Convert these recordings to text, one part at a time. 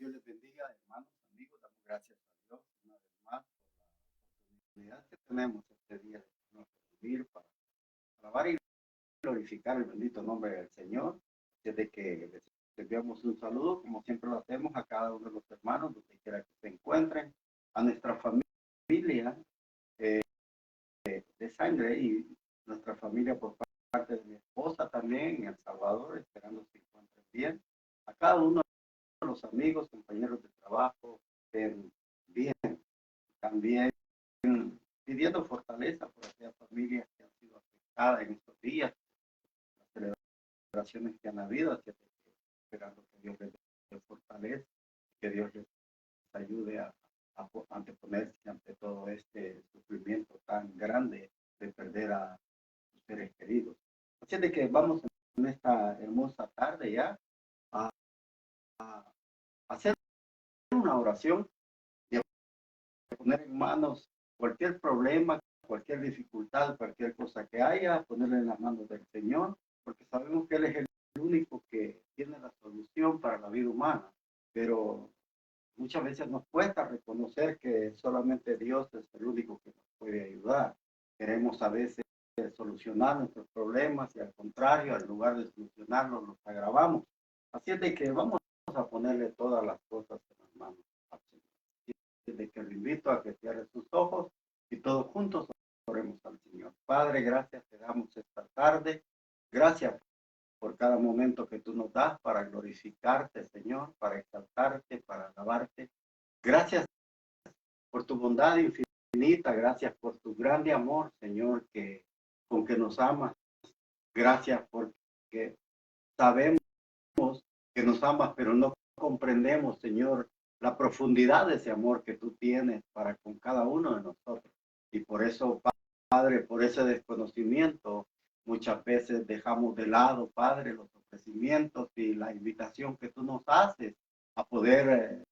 Dios les bendiga, hermanos, amigos. Damos gracias a Dios una vez más por la oportunidad que tenemos este día de podernos reunir para alabar y glorificar el bendito nombre del Señor. Desde que les enviamos un saludo, como siempre lo hacemos, a cada uno de los hermanos, donde quiera que se encuentren, a nuestra familia de sangre y nuestra familia por parte de mi esposa también en El Salvador, esperando que se encuentren bien. A cada uno de los amigos, compañeros de trabajo, estén bien. También pidiendo fortaleza por aquellas familias que han sido afectadas en estos días, las celebraciones que han habido, así que esperando que Dios les dé fortaleza, que Dios les ayude a anteponerse ante todo este sufrimiento tan grande de perder a sus seres queridos. Así de que vamos en esta hermosa tarde ya a, a hacer una oración y a poner en manos cualquier problema, cualquier dificultad, cualquier cosa que haya, ponerle en las manos del Señor, porque sabemos que Él es el único que tiene la solución para la vida humana, pero muchas veces nos cuesta reconocer que solamente Dios es el único que nos puede ayudar. Queremos a veces solucionar nuestros problemas y al contrario, en lugar de solucionarlos, los agravamos. Así es de que vamos a ponerle todas las cosas en las manos al Señor. Así es de que le invito a que cierre sus ojos y todos juntos oremos al Señor. Padre, gracias te damos esta tarde. Gracias por cada momento que tú nos das para glorificarte, Señor, para exaltarte, para alabarte. Gracias por tu bondad infinita, gracias por tu grande amor, Señor, que con que nos amas. Gracias porque sabemos que nos amas, pero no comprendemos, Señor, la profundidad de ese amor que tú tienes para con cada uno de nosotros. Y por eso, Padre, por ese desconocimiento, muchas veces dejamos de lado, Padre, los ofrecimientos y la invitación que tú nos haces a poder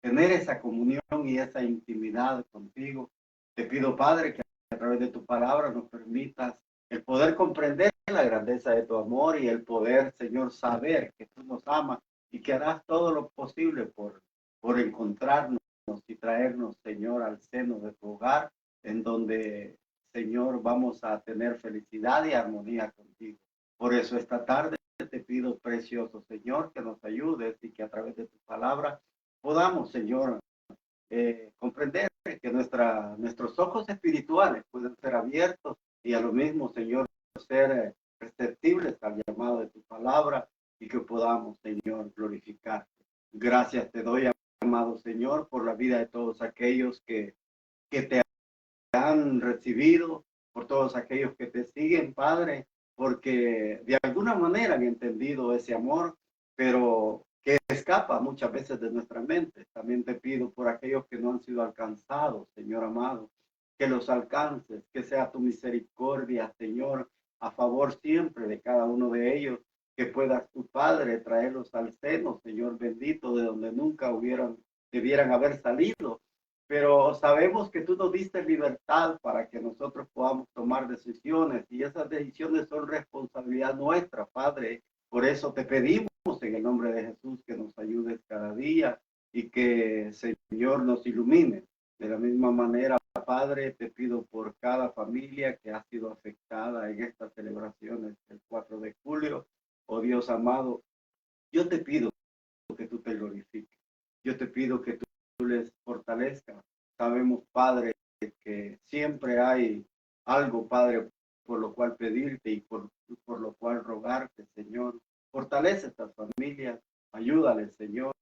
tener esa comunión y esa intimidad contigo. Te pido, Padre, que a través de tu palabra nos permitas el poder comprender la grandeza de tu amor y el poder, Señor, saber que tú nos amas y que harás todo lo posible por encontrarnos y traernos, Señor, al seno de tu hogar, en donde, Señor, vamos a tener felicidad y armonía contigo. Por eso esta tarde te pido, precioso Señor, que nos ayudes y que a través de tu palabra podamos, Señor, comprender que nuestros ojos espirituales pueden ser abiertos y a lo mismo, Señor, ser receptibles al llamado de tu palabra y que podamos, Señor, glorificarte. Gracias te doy, amado Señor, por la vida de todos aquellos que te han recibido, por todos aquellos que te siguen, Padre, porque de alguna manera han entendido ese amor, pero que escapa muchas veces de nuestra mente. También te pido por aquellos que no han sido alcanzados, Señor amado, que los alcances, que sea tu misericordia, Señor, a favor siempre de cada uno de ellos, que puedas tu Padre traerlos al seno, Señor bendito, de donde nunca debieran haber salido, pero sabemos que tú nos diste libertad para que nosotros podamos tomar decisiones y esas decisiones son responsabilidad nuestra, Padre. Por eso te pedimos en el nombre de Jesús que nos ayudes cada día y que, Señor, nos ilumine. De la misma manera, Padre, te pido por cada familia que ha sido afectada en estas celebraciones del 4 de julio. Oh Dios amado, yo te pido que tú te glorifiques. Yo te pido que tú les fortalezcas. Sabemos, Padre, que siempre hay algo, Padre, por lo cual pedirte y por lo cual rogarte, Señor. Fortalece estas familias, ayúdales, Señor,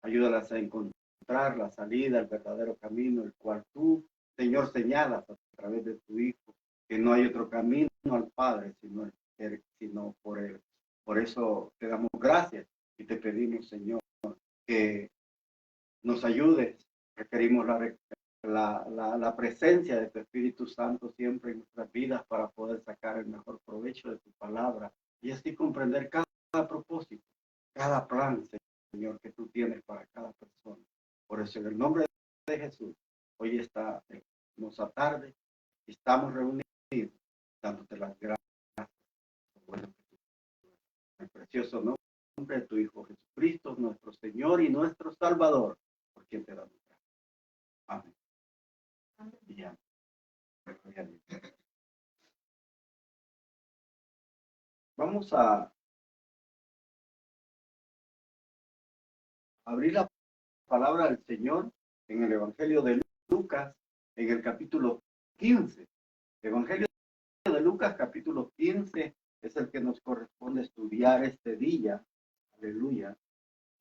ayúdalas a encontrar la salida, el verdadero camino, el cual tú, Señor, señalas a través de tu Hijo, que no hay otro camino al Padre, sino por Él. Por eso te damos gracias y te pedimos, Señor, que nos ayudes. Requerimos la presencia de tu Espíritu Santo siempre en nuestras vidas para poder sacar el mejor provecho de tu palabra y así comprender cada propósito, cada plan, Señor, que tú tienes para cada persona. Por eso, en el nombre de Jesús, hoy esta hermosa tarde, estamos reunidos dándote las gracias. Bueno, el precioso nombre de tu Hijo Jesucristo, nuestro Señor y nuestro Salvador, por quien te damos gracias. Amén. Bien. Vamos a abrir la palabra del Señor en el Evangelio de Lucas, en el capítulo 15. Evangelio de Lucas, capítulo 15, es el que nos corresponde estudiar este día. Aleluya.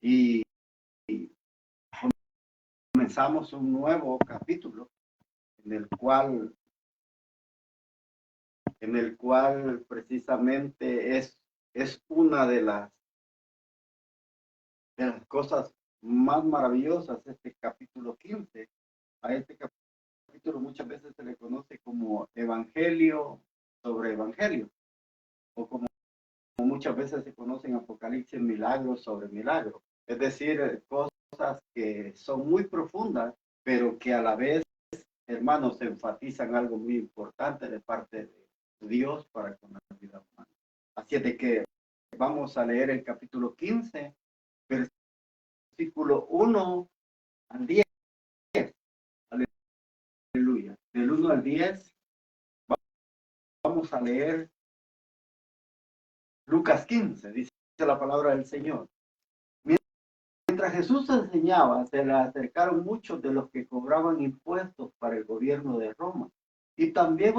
Y comenzamos un nuevo capítulo en el cual precisamente es una de las cosas más maravillosas, este capítulo 15. A este capítulo muchas veces se le conoce como Evangelio sobre Evangelio, o como muchas veces se conocen Apocalipsis, milagros sobre milagros. Es decir, cosas que son muy profundas, pero que a la vez, hermanos, enfatizan algo muy importante de parte de Dios para con la vida humana. Así es de que vamos a leer el capítulo 15, versículo 1 al 10. Aleluya. Del 1 al 10 vamos a leer Lucas 15, dice la palabra del Señor. Mientras Jesús enseñaba, se le acercaron muchos de los que cobraban impuestos para el gobierno de Roma, y también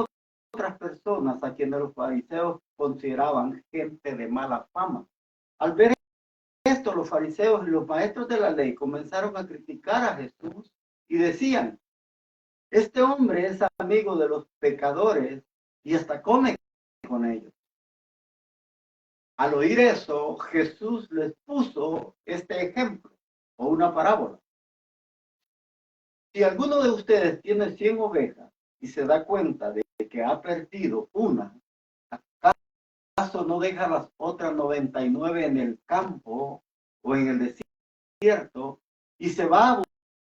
otras personas a quienes los fariseos consideraban gente de mala fama. Al ver esto, los fariseos y los maestros de la ley comenzaron a criticar a Jesús y decían: este hombre es amigo de los pecadores y hasta come con ellos. Al oír eso, Jesús les puso este ejemplo o una parábola. Si alguno de ustedes tiene 100 ovejas y se da cuenta de que ha perdido una, ¿acaso no deja las otras 99 en el campo o en el desierto y se va a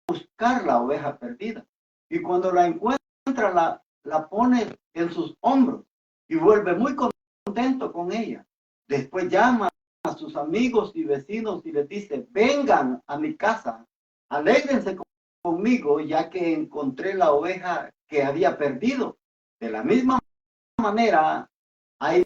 buscar la oveja perdida? Y cuando la encuentra, la pone en sus hombros y vuelve muy contento con ella. Después llama a sus amigos y vecinos y les dice: vengan a mi casa, alégrense conmigo, ya que encontré la oveja que había perdido. De la misma manera, hay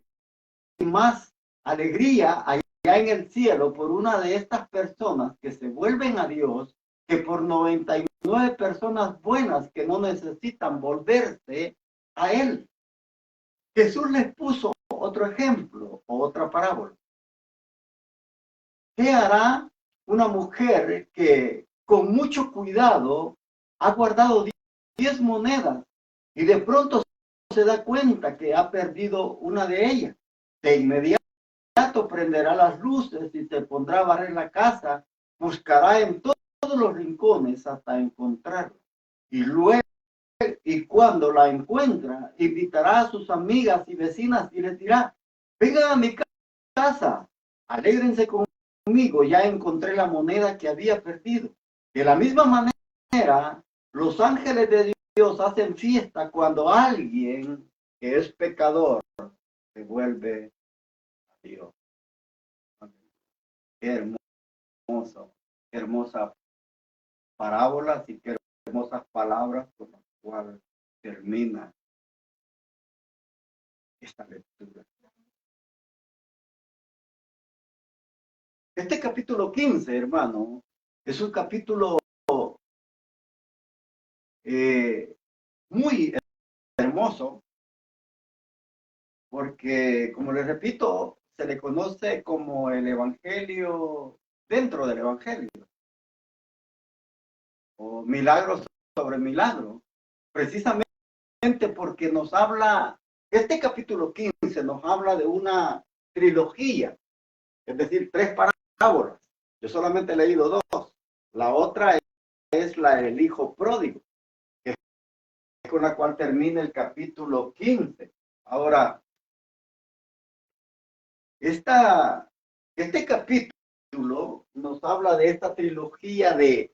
más alegría allá en el cielo por una de estas personas que se vuelven a Dios que por 99 personas buenas que no necesitan volverse a Él. Jesús les puso otro ejemplo o otra parábola. ¿Qué hará una mujer que con mucho cuidado ha guardado 10 monedas y de pronto se da cuenta que ha perdido una de ellas? De inmediato prenderá las luces y se pondrá a barrer la casa, buscará en todos los rincones hasta encontrarla. Y cuando la encuentra, invitará a sus amigas y vecinas y les dirá: vengan a mi casa, alégrense conmigo, ya encontré la moneda que había perdido. De la misma manera, los ángeles de Dios hacen fiesta cuando alguien que es pecador se vuelve a Dios. Qué hermosa parábola y qué hermosas palabras con las cuales termina esta lectura. Este capítulo 15, hermano, es un capítulo muy hermoso, porque, como les repito, se le conoce como el Evangelio dentro del Evangelio, o milagros sobre milagros, precisamente porque nos habla, este capítulo 15 nos habla de una trilogía, es decir, 3 parábolas. Yo solamente he leído 2. La otra es la del hijo pródigo, que es con la cual termina el capítulo 15. Ahora, este capítulo nos habla de esta trilogía de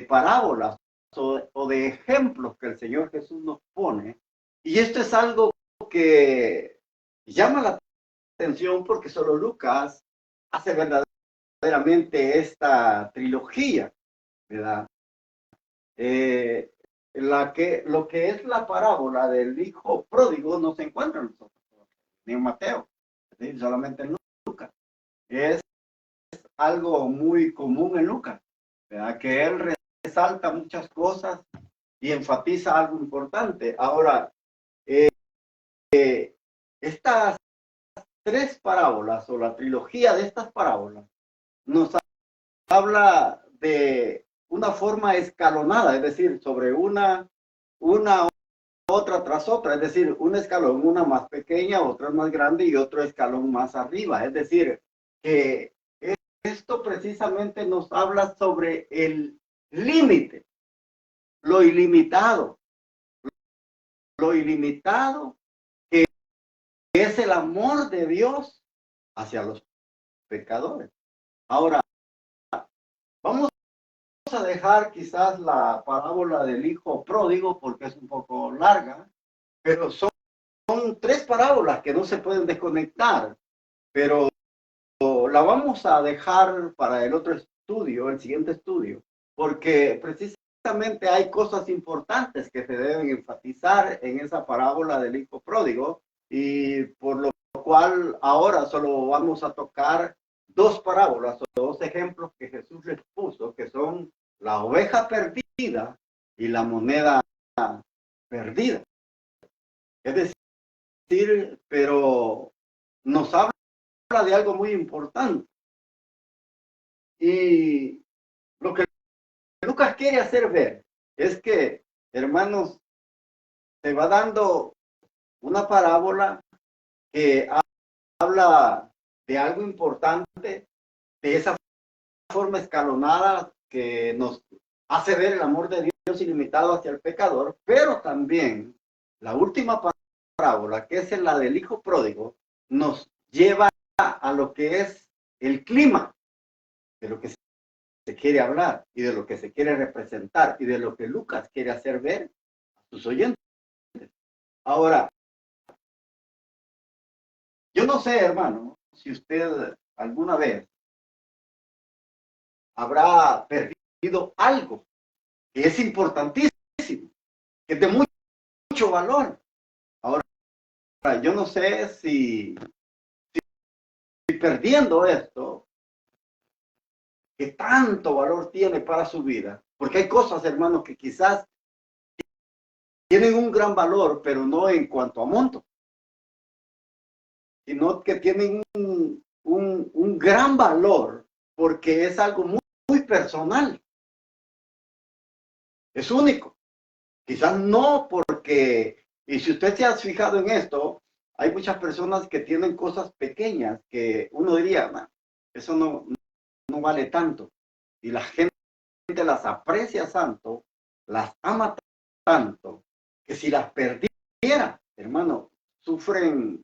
parábolas o de ejemplos que el Señor Jesús nos pone. Y esto es algo que llama la atención porque solo Lucas hace verdaderamente esta trilogía, ¿verdad? Lo que es la parábola del hijo pródigo no se encuentra en nosotros, ni en Mateo, ¿sí? Solamente en Lucas. Es algo muy común en Lucas, ¿verdad? Que él resalta muchas cosas y enfatiza algo importante. Ahora, estas tres parábolas o la trilogía de estas parábolas nos habla de una forma escalonada, es decir, sobre una otra tras otra, es decir, un escalón, una más pequeña, otra más grande y otro escalón más arriba. Es decir, que esto precisamente nos habla sobre el límite, lo ilimitado, que es el amor de Dios hacia los pecadores. Ahora, vamos a dejar quizás la parábola del hijo pródigo porque es un poco larga, pero son tres parábolas que no se pueden desconectar, pero la vamos a dejar para el otro estudio, el siguiente estudio, porque precisamente hay cosas importantes que se deben enfatizar en esa parábola del hijo pródigo y por lo cual ahora solo vamos a tocar dos parábolas o dos ejemplos que Jesús les puso, que son la oveja perdida y la moneda perdida. Es decir, pero nos habla de algo muy importante. Y lo que Lucas quiere hacer ver es que, hermanos, se va dando una parábola que habla de algo importante, de esa forma escalonada que nos hace ver el amor de Dios ilimitado hacia el pecador, pero también la última parábola, que es la del hijo pródigo, nos lleva a lo que es el clima de lo que se quiere hablar y de lo que se quiere representar y de lo que Lucas quiere hacer ver a sus oyentes. Ahora, yo no sé, hermano, si usted alguna vez habrá perdido algo que es importantísimo, que es de mucho valor. Ahora, yo no sé si perdiendo esto, que tanto valor tiene para su vida, porque hay cosas, hermanos, que quizás tienen un gran valor, pero no en cuanto a monto, sino que tienen un gran valor porque es algo muy personal, es único. Quizás no porque, y si usted se ha fijado en esto, hay muchas personas que tienen cosas pequeñas que uno diría, nah, eso no vale tanto. Y la gente las aprecia tanto, las ama tanto, que si las perdiera, hermano, sufren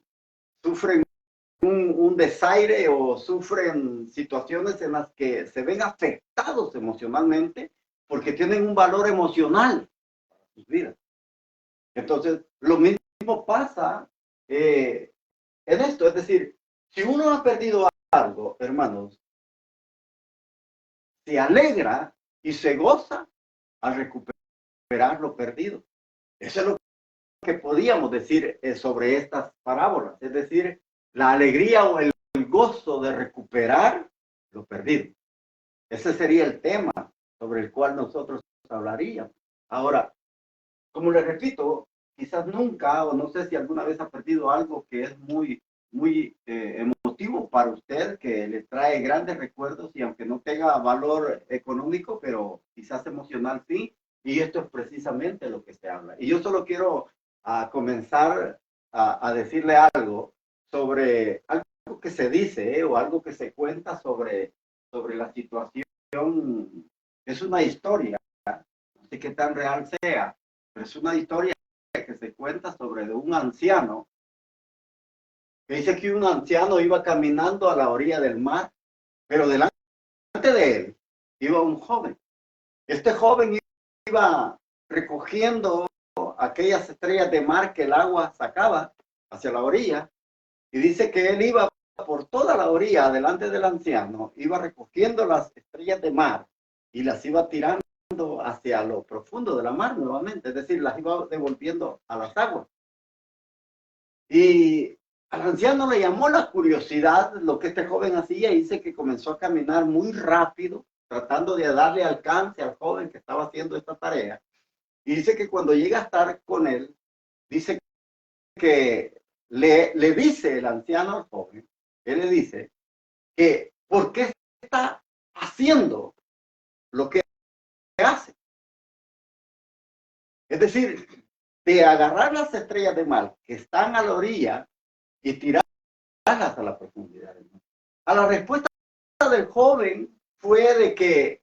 un desaire o sufren situaciones en las que se ven afectados emocionalmente porque tienen un valor emocional para sus vidas. Entonces, lo mismo pasa en esto, es decir, si uno ha perdido algo, hermanos, se alegra y se goza al recuperar lo perdido. Eso es lo que podíamos decir sobre estas parábolas, es decir, la alegría o el gozo de recuperar lo perdido. Ese sería el tema sobre el cual nosotros hablaríamos. Ahora, como les repito, quizás nunca o no sé si alguna vez ha perdido algo que es muy emotivo para usted, que le trae grandes recuerdos y aunque no tenga valor económico, pero quizás emocional sí, y esto es precisamente lo que se habla. Y yo solo quiero comenzar a decirle algo sobre algo que se dice o algo que se cuenta sobre la situación. Es una historia, no sé qué tan real sea, pero es una historia que se cuenta sobre de un anciano que dice que un anciano iba caminando a la orilla del mar, pero delante de él iba un joven. Este joven iba recogiendo aquellas estrellas de mar que el agua sacaba hacia la orilla y dice que él iba por toda la orilla delante del anciano, iba recogiendo las estrellas de mar y las iba tirando hacia lo profundo de la mar nuevamente, es decir, las iba devolviendo a las aguas. Y al anciano le llamó la curiosidad lo que este joven hacía y dice que comenzó a caminar muy rápido, tratando de darle alcance al joven que estaba haciendo esta tarea. Y dice que cuando llega a estar con él, dice que le dice el anciano al joven, él le dice que ¿por qué está haciendo lo que hace? Es decir, de agarrar las estrellas de mar que están a la orilla y tirarlas a la profundidad del mar. A la respuesta del joven fue de que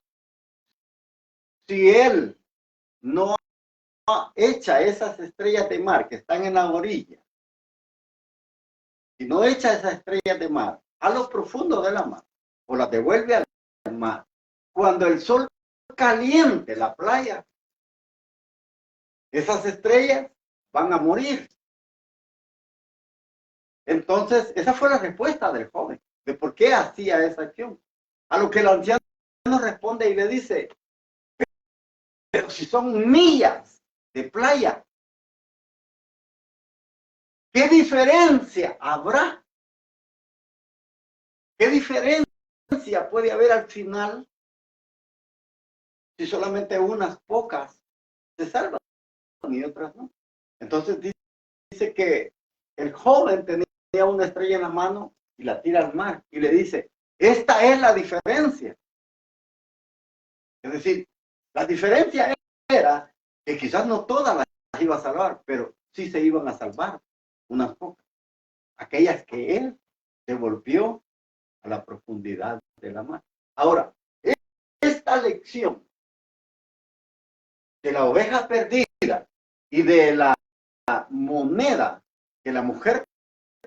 si él no echa esas estrellas de mar que están en la orilla, si no echa esas estrellas de mar a lo profundo de la mar, o las devuelve al mar, cuando el sol caliente la playa, esas estrellas van a morir. Entonces, esa fue la respuesta del joven, de por qué hacía esa acción. A lo que el anciano responde y le dice, pero si son millas de playa, ¿qué diferencia habrá? ¿Qué diferencia puede haber al final si solamente unas pocas se salvan y otras no? Entonces dice que el joven tenía una estrella en la mano y la tira al mar y le dice, esta es la diferencia. Es decir, la diferencia era que quizás no todas las iba a salvar, pero sí se iban a salvar unas pocas. Aquellas que él devolvió a la profundidad de la mar. Ahora, esta lección de la oveja perdida y de la moneda que la mujer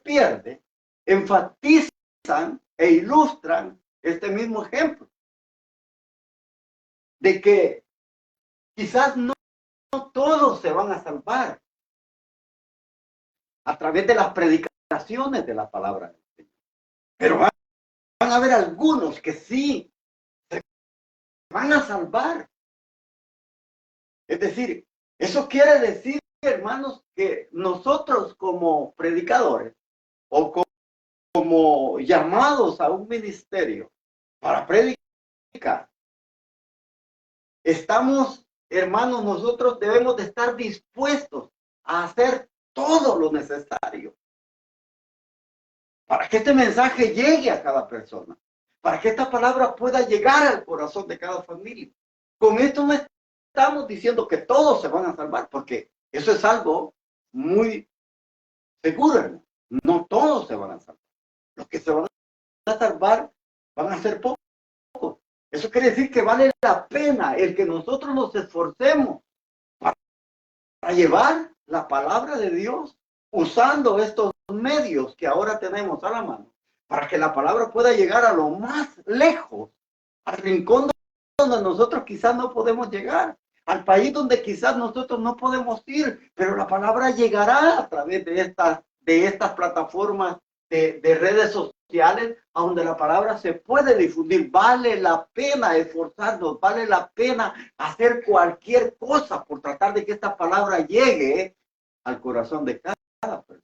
pierde, enfatizan e ilustran este mismo ejemplo de que quizás no todos se van a salvar a través de las predicaciones de la palabra del Señor, pero van a haber algunos que sí se van a salvar. Es decir, eso quiere decir, hermanos, que nosotros como predicadores o como llamados a un ministerio para predicar, estamos, hermanos, nosotros debemos de estar dispuestos a hacer todo lo necesario para que este mensaje llegue a cada persona, para que esta palabra pueda llegar al corazón de cada familia. Con esto no estamos diciendo que todos se van a salvar, porque eso es algo muy seguro, hermano. No todos se van a salvar. Los que se van a salvar van a ser pocos. Eso quiere decir que vale la pena el que nosotros nos esforcemos para llevar la palabra de Dios usando estos medios que ahora tenemos a la mano, para que la palabra pueda llegar a lo más lejos, al rincón donde nosotros quizás no podemos llegar, al país donde quizás nosotros no podemos ir, pero la palabra llegará a través de estas plataformas de redes sociales, a donde la palabra se puede difundir. Vale la pena esforzarnos, vale la pena hacer cualquier cosa por tratar de que esta palabra llegue al corazón de cada persona.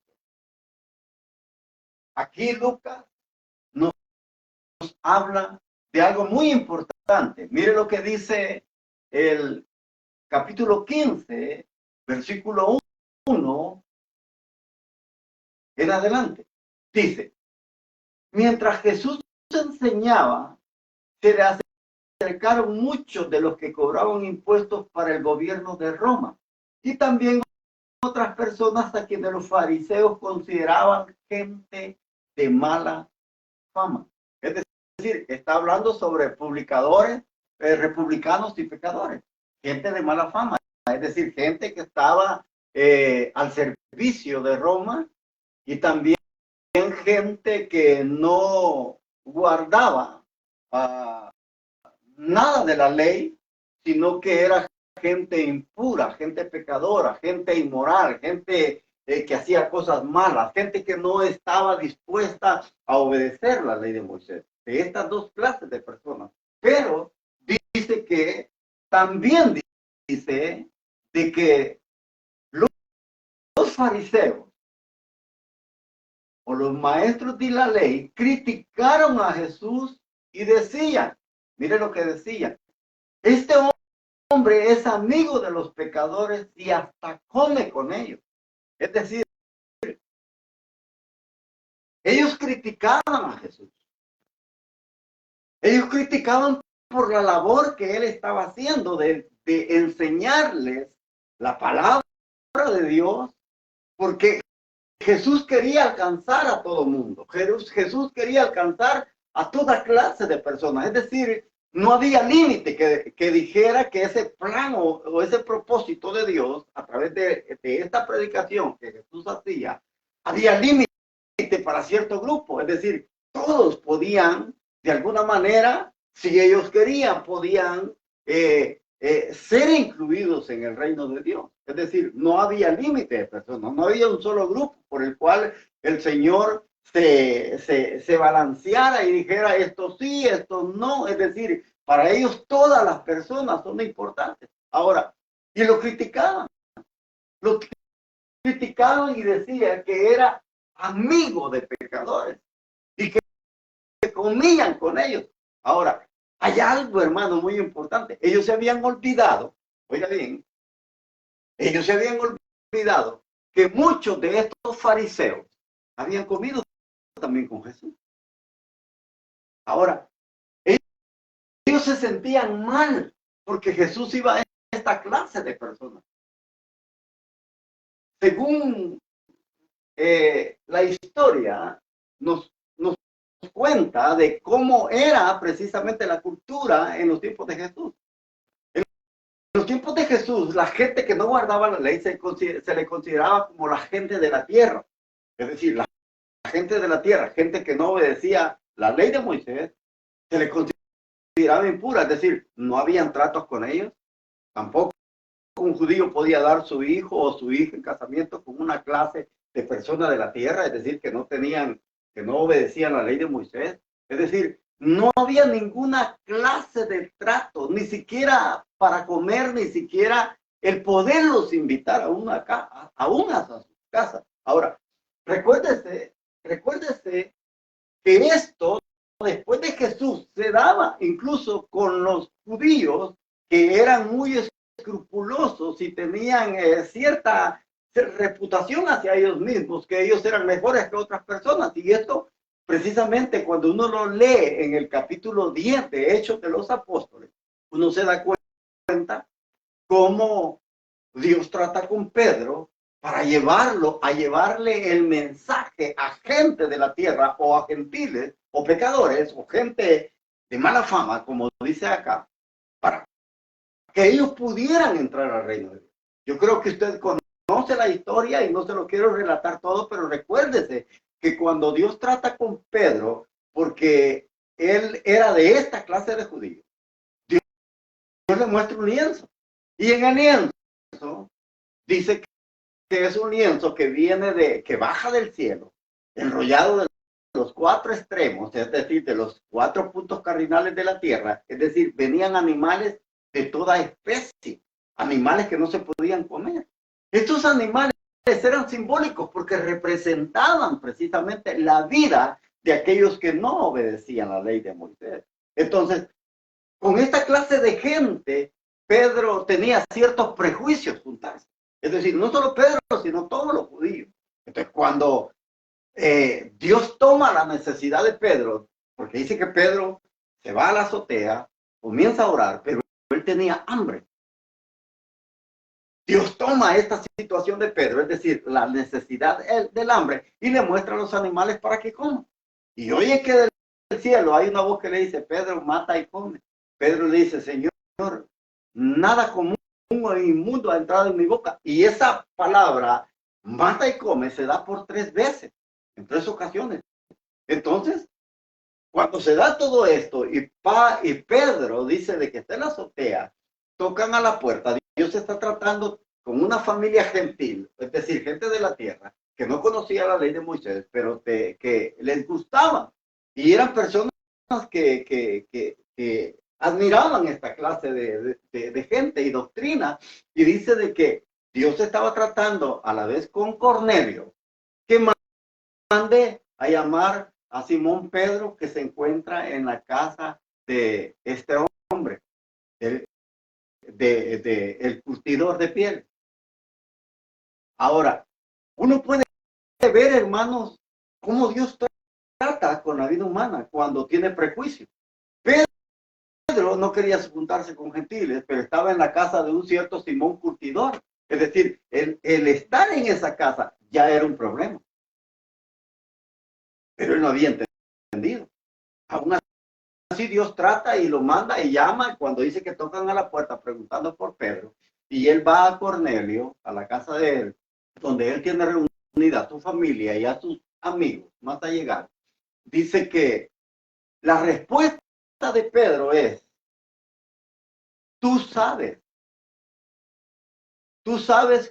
Aquí Lucas nos habla de algo muy importante. Mire lo que dice el capítulo 15, versículo 1 en adelante. Dice, mientras Jesús enseñaba, se le acercaron muchos de los que cobraban impuestos para el gobierno de Roma y también otras personas a quienes los fariseos consideraban gente de mala fama. Es decir, está hablando sobre publicadores, republicanos y pecadores, gente de mala fama, es decir, gente que estaba al servicio de Roma y también gente que no guardaba nada de la ley, sino que era gente impura, gente pecadora, gente inmoral, gente que hacía cosas malas, gente que no estaba dispuesta a obedecer la ley de Moisés, de estas dos clases de personas. Pero dice que también dice de que los fariseos o los maestros de la ley criticaron a Jesús y decían, mire lo que decían, este hombre es amigo de los pecadores y hasta come con ellos. Es decir, ellos criticaban a Jesús. Ellos criticaban por la labor que él estaba haciendo de enseñarles la palabra de Dios, porque Jesús quería alcanzar a todo mundo. Jesús quería alcanzar a toda clase de personas. Es decir, no había límite que dijera que ese plan o ese propósito de Dios, a través de esta predicación que Jesús hacía, había límite para cierto grupo. Es decir, todos podían, de alguna manera, si ellos querían, podían ser incluidos en el reino de Dios. Es decir, no había límite de personas, no había un solo grupo por el cual el Señor se balanceara y dijera esto sí, esto no. Es decir, para ellos todas las personas son importantes. Ahora, y lo criticaban y decían que era amigo de pecadores y que comían con ellos. Ahora, hay algo, hermano, muy importante. Ellos se habían olvidado, oiga bien, ellos se habían olvidado que muchos de estos fariseos habían comido también con Jesús. Ahora, ellos se sentían mal porque Jesús iba a esta clase de personas. Según la historia, nos cuenta de cómo era precisamente la cultura en los tiempos de Jesús. En los tiempos de Jesús, la gente que no guardaba la ley se le consideraba como la gente de la tierra. Es decir, la gente de la tierra, gente que no obedecía la ley de Moisés, se le consideraba impura. Es decir, no habían tratos con ellos. Tampoco un judío podía dar su hijo o su hija en casamiento con una clase de personas de la tierra, es decir, que no obedecían la ley de Moisés. Es decir, no había ninguna clase de trato, ni siquiera para comer, ni siquiera el poderlos invitar aún a su casa. Ahora, recuérdese que esto, después de Jesús, se daba incluso con los judíos que eran muy escrupulosos y tenían cierta reputación hacia ellos mismos, que ellos eran mejores que otras personas. Y esto, precisamente, cuando uno lo lee en el capítulo 10 de Hechos de los Apóstoles, uno se da cuenta cómo Dios trata con Pedro para llevarle el mensaje a gente de la tierra o a gentiles o pecadores o gente de mala fama, como dice acá, para que ellos pudieran entrar al reino de Dios. Yo creo que usted conoce la historia y no se lo quiero relatar todo, pero recuérdese que cuando Dios trata con Pedro, porque él era de esta clase de judíos, Dios le muestra un lienzo. Y en el lienzo dice que es un lienzo que baja del cielo, enrollado de los cuatro extremos, es decir, de los cuatro puntos cardinales de la tierra. Es decir, venían animales de toda especie, animales que no se podían comer. Estos animales eran simbólicos porque representaban precisamente la vida de aquellos que no obedecían la ley de Moisés. Entonces, con esta clase de gente, Pedro tenía ciertos prejuicios juntarse. Es decir, no solo Pedro, sino todos los judíos. Entonces, cuando Dios toma la necesidad de Pedro, porque dice que Pedro se va a la azotea, comienza a orar, pero él tenía hambre. Dios toma esta situación de Pedro, es decir, la necesidad del hambre, y le muestra a los animales para que coman. Y oye que del cielo hay una voz que le dice, Pedro, mata y come. Pedro le dice, Señor, nada común o inmundo ha entrado en mi boca. Y esa palabra, mata y come, se da por 3 veces, en 3 ocasiones. Entonces, cuando se da todo esto y Pedro dice de que está en la azotea, tocan a la puerta, Dios está tratando con una familia gentil, es decir, gente de la tierra, que no conocía la ley de Moisés, pero que les gustaba. Y eran personas que admiraban esta clase de gente y doctrina. Y dice de que Dios estaba tratando a la vez con Cornelio, que mande a llamar a Simón Pedro, que se encuentra en la casa de este hombre, el, el curtidor de piel. Ahora, uno puede ver, hermanos, cómo Dios trata con la vida humana cuando tiene prejuicio. Pedro no quería juntarse con gentiles, pero estaba en la casa de un cierto Simón curtidor. Es decir, el estar en esa casa ya era un problema. Pero él no había entendido. Aún así Dios trata y lo manda y llama cuando dice que tocan a la puerta preguntando por Pedro. Y él va a Cornelio, a la casa de él, donde él tiene reunida a su familia y a sus amigos más allegados. Dice que la respuesta de Pedro es: tú sabes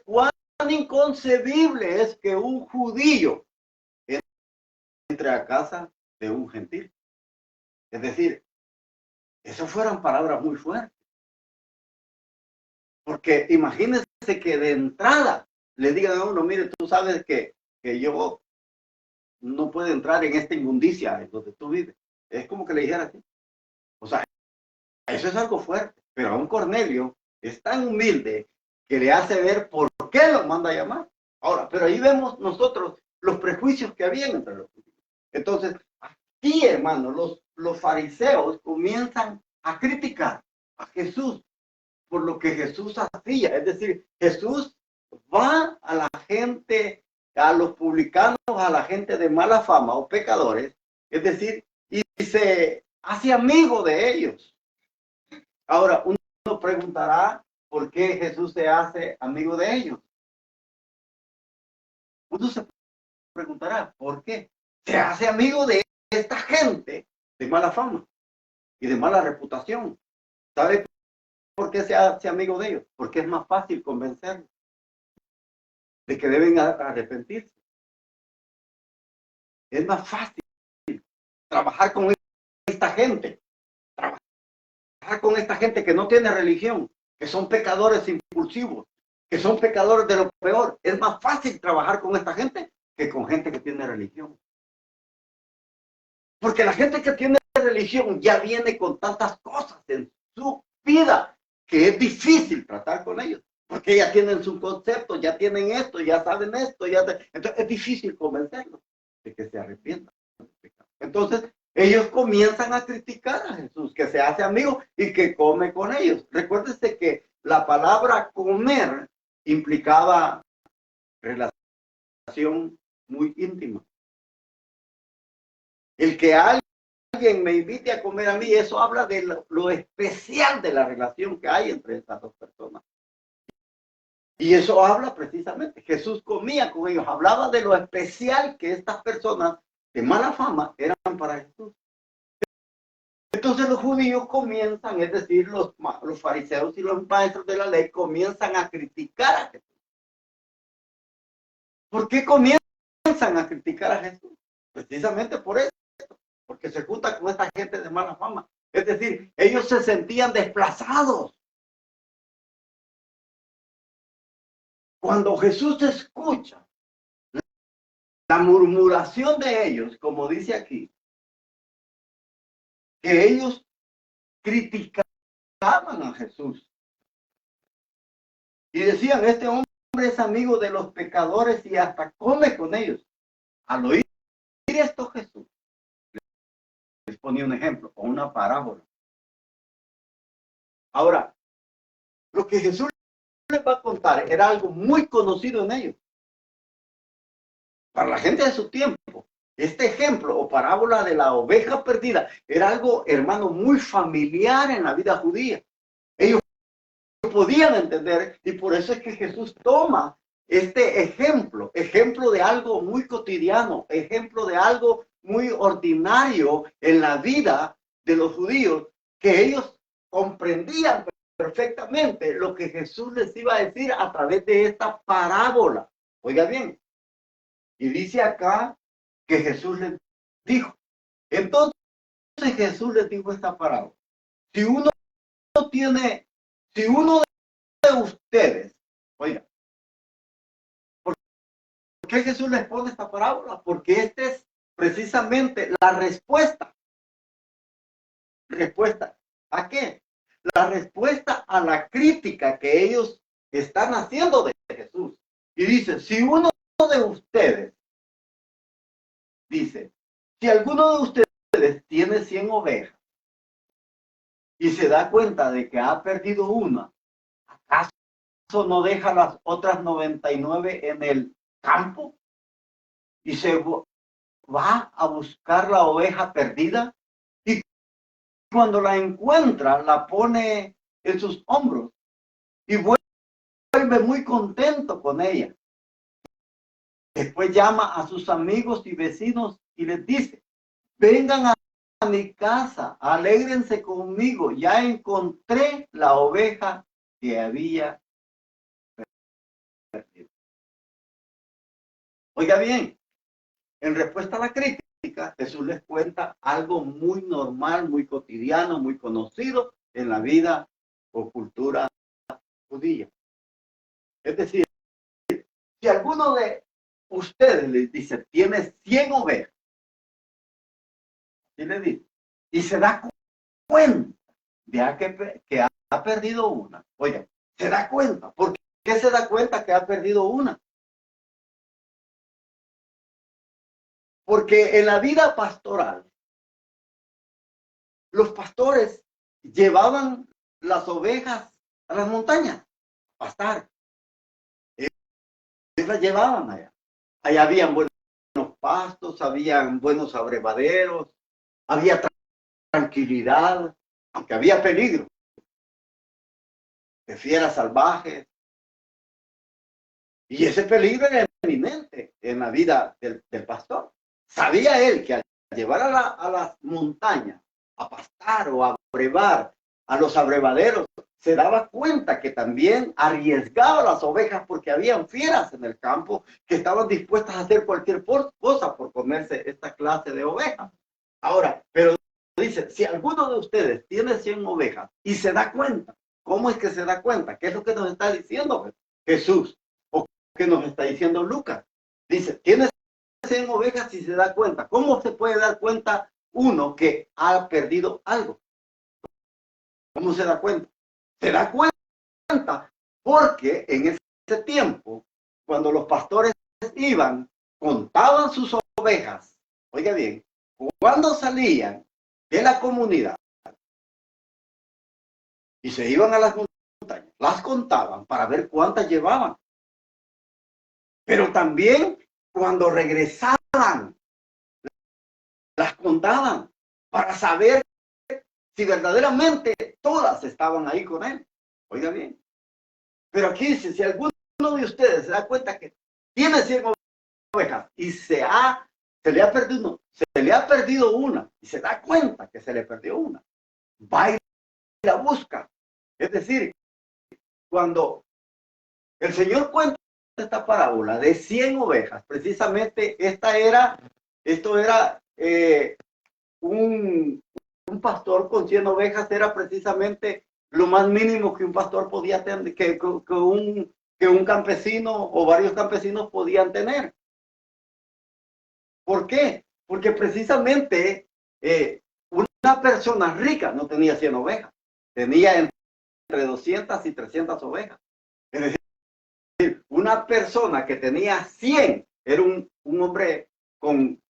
cuán inconcebible es que un judío entre a casa de un gentil. Es decir, esas fueron palabras muy fuertes. Porque imagínense que de entrada le digan a uno: mire, tú sabes que yo no puedo entrar en esta inmundicia en donde tú vives. Es como que le dijera así. O sea, eso es algo fuerte. Pero a un Cornelio es tan humilde que le hace ver por qué lo manda a llamar. Ahora, pero ahí vemos nosotros los prejuicios que habían entre los judíos. Entonces, aquí, hermanos, los fariseos comienzan a criticar a Jesús por lo que Jesús hacía. Es decir, Jesús va a la gente, a los publicanos, a la gente de mala fama o pecadores, es decir, y se hace amigo de ellos. Ahora, uno preguntará por qué Jesús se hace amigo de ellos. Uno se preguntará por qué se hace amigo de esta gente de mala fama y de mala reputación. ¿Sabe por qué se hace amigo de ellos? Porque es más fácil convencerlos de que deben arrepentirse. Es más fácil trabajar con esta gente, trabajar con esta gente que no tiene religión, que son pecadores impulsivos, que son pecadores de lo peor. Es más fácil trabajar con esta gente que con gente que tiene religión. Porque la gente que tiene religión ya viene con tantas cosas en su vida que es difícil tratar con ellos. Porque ya tienen su concepto, ya tienen esto, ya saben esto. Entonces es difícil convencerlos de que se arrepientan. Entonces ellos comienzan a criticar a Jesús, que se hace amigo y que come con ellos. Recuérdese que la palabra comer implicaba relación muy íntima. El que alguien me invite a comer a mí, eso habla de lo especial de la relación que hay entre estas dos personas. Y eso habla precisamente, Jesús comía con ellos, hablaba de lo especial que estas personas de mala fama eran para Jesús. Entonces los judíos comienzan, es decir, los fariseos y los maestros de la ley comienzan a criticar a Jesús. ¿Por qué comienzan a criticar a Jesús? Precisamente por eso, porque se junta con esta gente de mala fama. Es decir, ellos se sentían desplazados. Cuando Jesús escucha la murmuración de ellos, como dice aquí, que ellos criticaban a Jesús y decían: este hombre es amigo de los pecadores y hasta come con ellos. Al oír esto, Jesús les ponía un ejemplo o una parábola. Ahora, lo que Jesús les va a contar era algo muy conocido en ellos. Para la gente de su tiempo, este ejemplo o parábola de la oveja perdida era algo, hermano, muy familiar en la vida judía. Ellos podían entender, y por eso es que Jesús toma este ejemplo de algo muy cotidiano, ejemplo de algo muy ordinario en la vida de los judíos, que ellos comprendían perfectamente lo que Jesús les iba a decir a través de esta parábola. Oiga bien, y dice acá que Jesús les dijo. Entonces Jesús les dijo esta parábola. Si uno de ustedes, oiga, ¿por qué Jesús les pone esta parábola? Porque esta es precisamente la respuesta. ¿Respuesta a qué? La respuesta a la crítica que ellos están haciendo de Jesús. Y dice, si uno de ustedes, dice, si alguno de ustedes tiene 100 ovejas y se da cuenta de que ha perdido una, ¿acaso no deja las otras 99 en el campo y se va a buscar la oveja perdida? Y cuando la encuentra, la pone en sus hombros y vuelve muy contento con ella. Después llama a sus amigos y vecinos y les dice, vengan a mi casa, alégrense conmigo, ya encontré la oveja que había perdido. Oiga bien, en respuesta a la crítica, Jesús les cuenta algo muy normal, muy cotidiano, muy conocido en la vida o cultura judía. Es decir, si alguno de ustedes les dice, tiene 100 ovejas, y le dice, y se da cuenta de que ha perdido una. Oiga, se da cuenta. ¿Por qué se da cuenta que ha perdido una? Porque en la vida pastoral, los pastores llevaban las ovejas a las montañas a pastar. Ellos las llevaban allá. Allá habían buenos pastos, habían buenos abrevaderos, había tranquilidad, aunque había peligro de fieras salvajes. Y ese peligro era eminente en la vida del pastor. Sabía él que al llevar a las montañas a pastar o a abrevar a los abrevaderos, se daba cuenta que también arriesgaba las ovejas porque habían fieras en el campo que estaban dispuestas a hacer cualquier cosa por comerse esta clase de ovejas. Ahora, pero dice, si alguno de ustedes tiene 100 ovejas y se da cuenta, ¿cómo es que se da cuenta? ¿Qué es lo que nos está diciendo Jesús? ¿O qué nos está diciendo Lucas? Dice, tiene 100 ovejas y se da cuenta. ¿Cómo se puede dar cuenta uno que ha perdido algo? ¿Cómo se da cuenta? Se da cuenta porque en ese tiempo, cuando los pastores iban, contaban sus ovejas, oiga bien, cuando salían de la comunidad y se iban a las montañas, las contaban para ver cuántas llevaban. Pero también cuando regresaban, las contaban para saber si verdaderamente todas estaban ahí con él. Oiga bien. Pero aquí dice, si alguno de ustedes se da cuenta que tiene 100 ovejas y se le ha perdido una y se da cuenta que se le perdió una, va y la busca. Es decir, cuando el Señor cuenta esta parábola de 100 ovejas, precisamente esto era un pastor con 100 ovejas era precisamente lo más mínimo que un pastor podía tener, que un campesino o varios campesinos podían tener. ¿Por qué? Porque precisamente una persona rica no tenía 100 ovejas, tenía entre 200 y 300 ovejas. Es decir, una persona que tenía 100 era un hombre con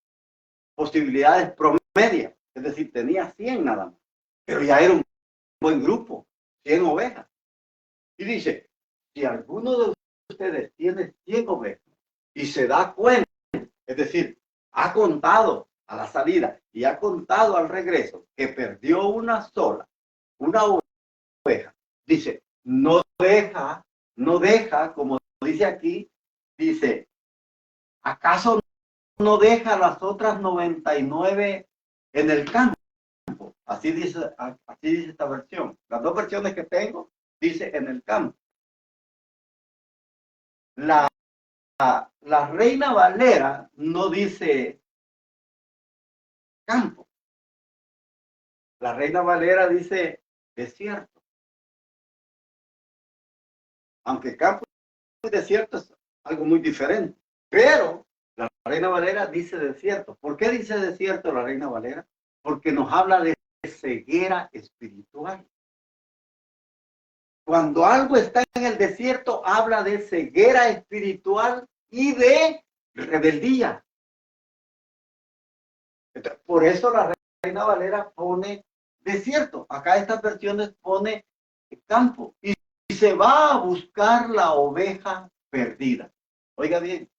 posibilidades promedias. Es decir, tenía 100 nada más, pero ya era un buen grupo, 100 ovejas. Y dice, si alguno de ustedes tiene 100 ovejas y se da cuenta, es decir, ha contado a la salida y ha contado al regreso que perdió una sola, una oveja, dice, no deja, como dice aquí, dice, ¿acaso no deja las otras 99 en el campo? Así dice esta versión. Las dos versiones que tengo dice en el campo. La Reina Valera no dice campo. La Reina Valera dice desierto. Aunque campo y desierto es algo muy diferente. Pero la Reina Valera dice desierto. ¿Por qué dice desierto la Reina Valera? Porque nos habla de ceguera espiritual. Cuando algo está en el desierto, habla de ceguera espiritual y de rebeldía. Entonces, por eso la Reina Valera pone desierto. Acá estas versiones pone campo. Y se va a buscar la oveja perdida. Oiga bien.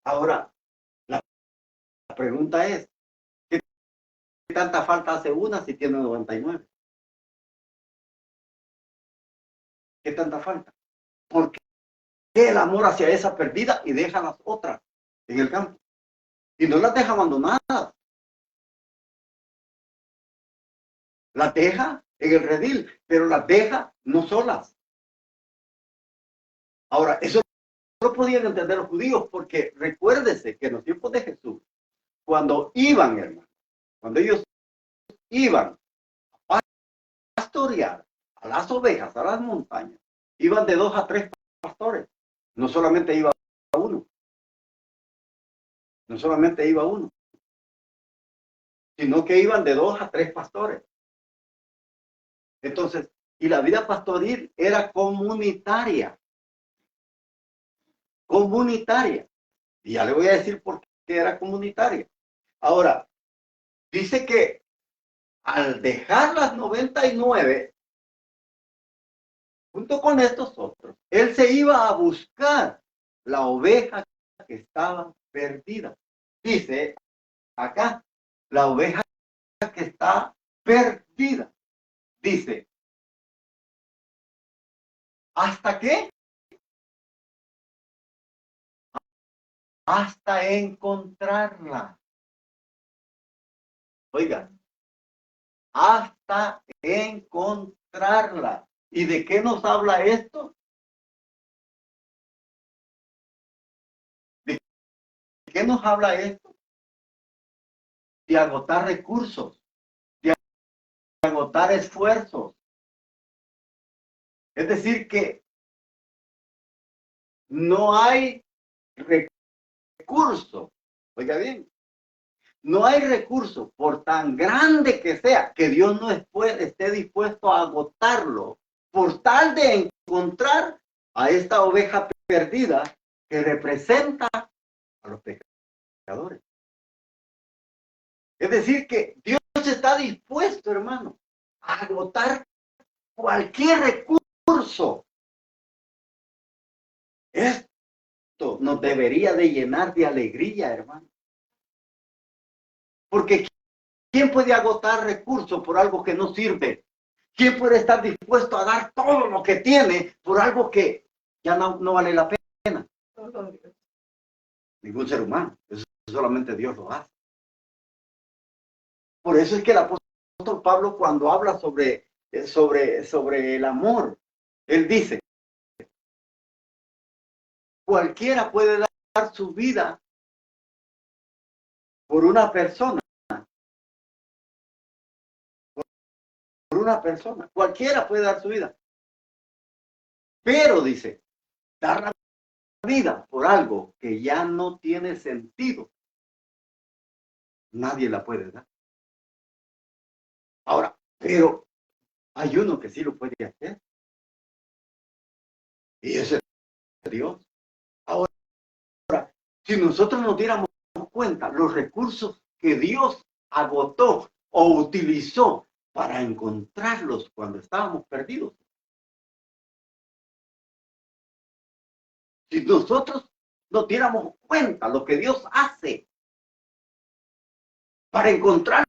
Ahora, la pregunta es, ¿qué tanta falta hace una si tiene 99? ¿Qué tanta falta? ¿Por qué el amor hacia esa perdida y deja las otras en el campo? Y no las deja abandonadas. Las deja en el redil, pero las deja no solas. Ahora, eso no podían entender los judíos, porque recuérdese que en los tiempos de Jesús, cuando iban, hermano, cuando ellos iban a pastorear a las ovejas, a las montañas, iban de 2 a 3 pastores. No solamente iba uno, no solamente iba uno, sino que iban de 2 a 3 pastores. Entonces, y la vida pastoril era comunitaria. Comunitaria. Y ya le voy a decir por qué era comunitaria. Ahora, dice que al dejar las 99, junto con estos otros, él se iba a buscar la oveja que estaba perdida. Dice acá, la oveja que está perdida. Dice, ¿hasta qué? Hasta encontrarla. Oiga, hasta encontrarla. ¿Y de qué nos habla esto? ¿De qué nos habla esto? De agotar recursos, de agotar esfuerzos. Es decir, que no hay recurso, oiga bien, no hay recurso, por tan grande que sea, que Dios no esté dispuesto a agotarlo, por tal de encontrar a esta oveja perdida que representa a los pecadores. Es decir, que Dios está dispuesto, hermano, a agotar cualquier recurso. Esto nos debería de llenar de alegría, hermano. Porque ¿quién puede agotar recursos por algo que no sirve? ¿Quién puede estar dispuesto a dar todo lo que tiene por algo que ya no vale la pena? Ningún ser humano. Eso solamente Dios lo hace. Por eso es que el apóstol Pablo, cuando habla sobre el amor, él dice, cualquiera puede dar su vida por una persona. Por una persona. Cualquiera puede dar su vida. Pero, dice, dar la vida por algo que ya no tiene sentido, nadie la puede dar. Ahora, pero hay uno que sí lo puede hacer. Y ese es Dios. Ahora, si nosotros nos diéramos cuenta los recursos que Dios agotó o utilizó para encontrarlos cuando estábamos perdidos. Si nosotros nos diéramos cuenta lo que Dios hace para encontrarlos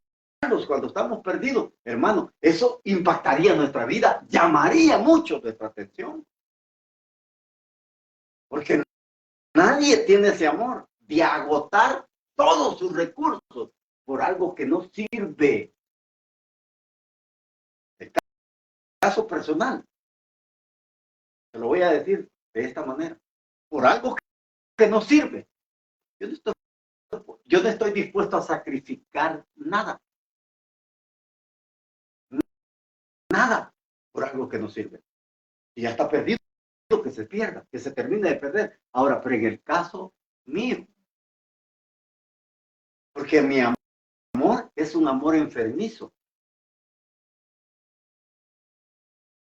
cuando estamos perdidos, hermano, eso impactaría nuestra vida, llamaría mucho nuestra atención. Porque nadie tiene ese amor de agotar todos sus recursos por algo que no sirve. caso personal, te lo voy a decir de esta manera, por algo que no sirve, yo no estoy dispuesto a sacrificar nada, nada por algo que no sirve. Y ya está perdido, que se pierda, que se termine de perder. Ahora, pero en el caso mío, porque mi amor es un amor enfermizo,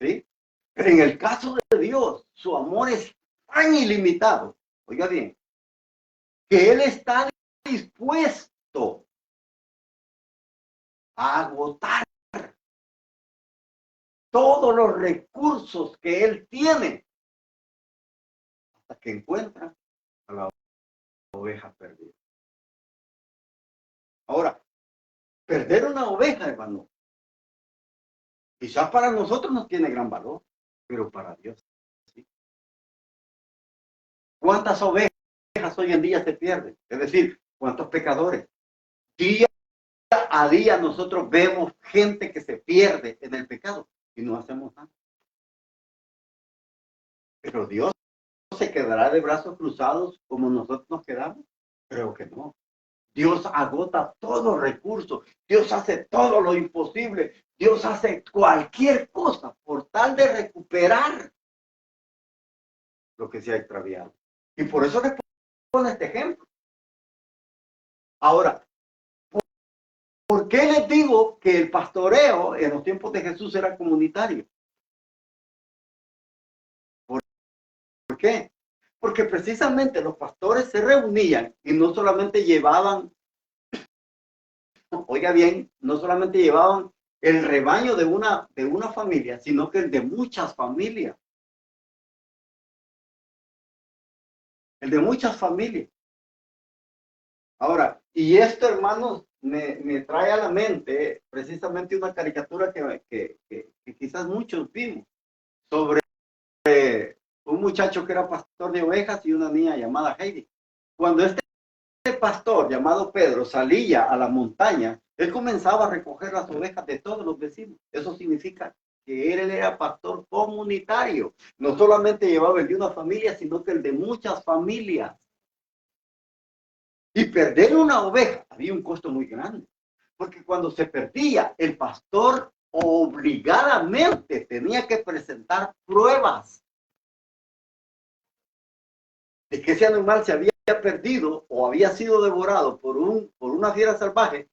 ¿sí? Pero en el caso de Dios, su amor es tan ilimitado, oiga bien, que Él está dispuesto a agotar todos los recursos que Él tiene hasta que encuentra a la oveja perdida. Ahora, perder una oveja, hermano, quizás para nosotros no tiene gran valor, pero para Dios sí. ¿Cuántas ovejas hoy en día se pierden? Es decir, ¿cuántos pecadores? Día a día nosotros vemos gente que se pierde en el pecado y no hacemos nada. Pero Dios se quedará de brazos cruzados como nosotros nos quedamos. Creo que no. Dios agota todo recurso. Dios hace todo lo imposible. Dios hace cualquier cosa por tal de recuperar lo que se ha extraviado. Y por eso les pongo este ejemplo. Ahora, ¿por qué les digo que el pastoreo en los tiempos de Jesús era comunitario? ¿Por qué? Porque precisamente los pastores se reunían y no solamente llevaban, oiga bien, no solamente llevaban el rebaño de una familia, sino que el de muchas familias. El de muchas familias. Ahora, y esto, hermanos, me trae a la mente precisamente una caricatura que quizás muchos vimos sobre un muchacho que era pastor de ovejas y una niña llamada Heidi. Cuando este pastor llamado Pedro salía a la montaña, él comenzaba a recoger las ovejas de todos los vecinos. Eso significa que él era pastor comunitario. No solamente llevaba el de una familia, sino que el de muchas familias. Y perder una oveja había un costo muy grande, porque cuando se perdía, el pastor obligadamente tenía que presentar pruebas de que ese animal se había perdido o había sido devorado por una fiera salvaje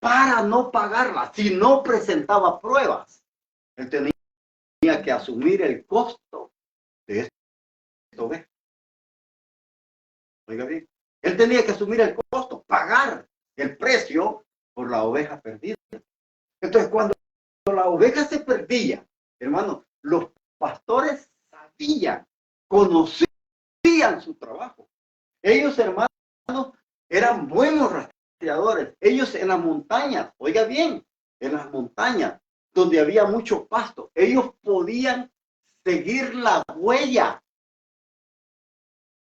para no pagarla. Si no presentaba pruebas, él tenía que asumir el costo de esta oveja. Oiga bien, él tenía que asumir el costo, pagar el precio por la oveja perdida. Entonces, cuando la oveja se perdía, hermano, los pastores sabían, conocían su trabajo. Ellos, hermanos, eran buenos rastreadores. Ellos en las montañas, oiga bien, en las montañas donde había mucho pasto, ellos podían seguir la huella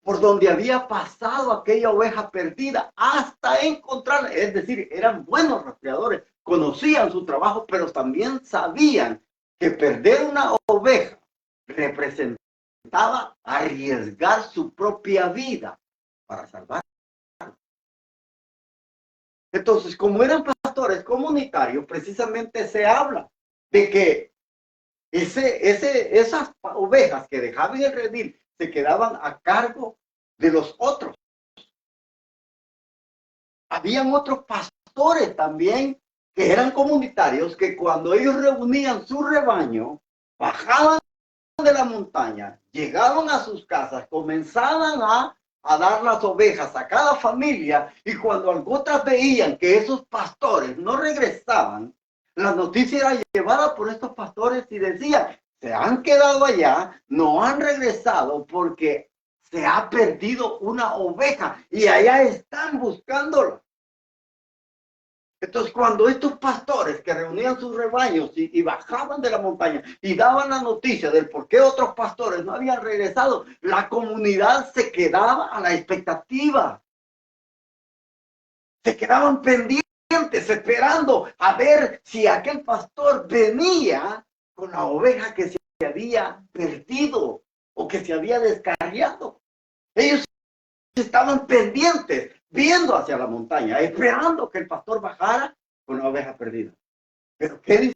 por donde había pasado aquella oveja perdida hasta encontrarla. Es decir, eran buenos rastreadores, conocían su trabajo, pero también sabían que perder una oveja representaba arriesgar su propia vida para salvarla. Entonces, como eran pastores comunitarios, precisamente se habla de que esas ovejas que dejaban el redil se quedaban a cargo de los otros. Habían otros pastores también que eran comunitarios que cuando ellos reunían su rebaño, bajaban de la montaña, llegaban a sus casas, comenzaban a dar las ovejas a cada familia, y cuando otras veían que esos pastores no regresaban, la noticia era llevada por estos pastores y decían, se han quedado allá, no han regresado porque se ha perdido una oveja y allá están buscándola. Entonces, cuando estos pastores que reunían sus rebaños y bajaban de la montaña y daban la noticia del por qué otros pastores no habían regresado, la comunidad se quedaba a la expectativa. Se quedaban pendientes, esperando a ver si aquel pastor venía con la oveja que se había perdido o que se había descarriado. Ellos estaban pendientes, viendo hacia la montaña, esperando que el pastor bajara con la oveja perdida. Pero ¿qué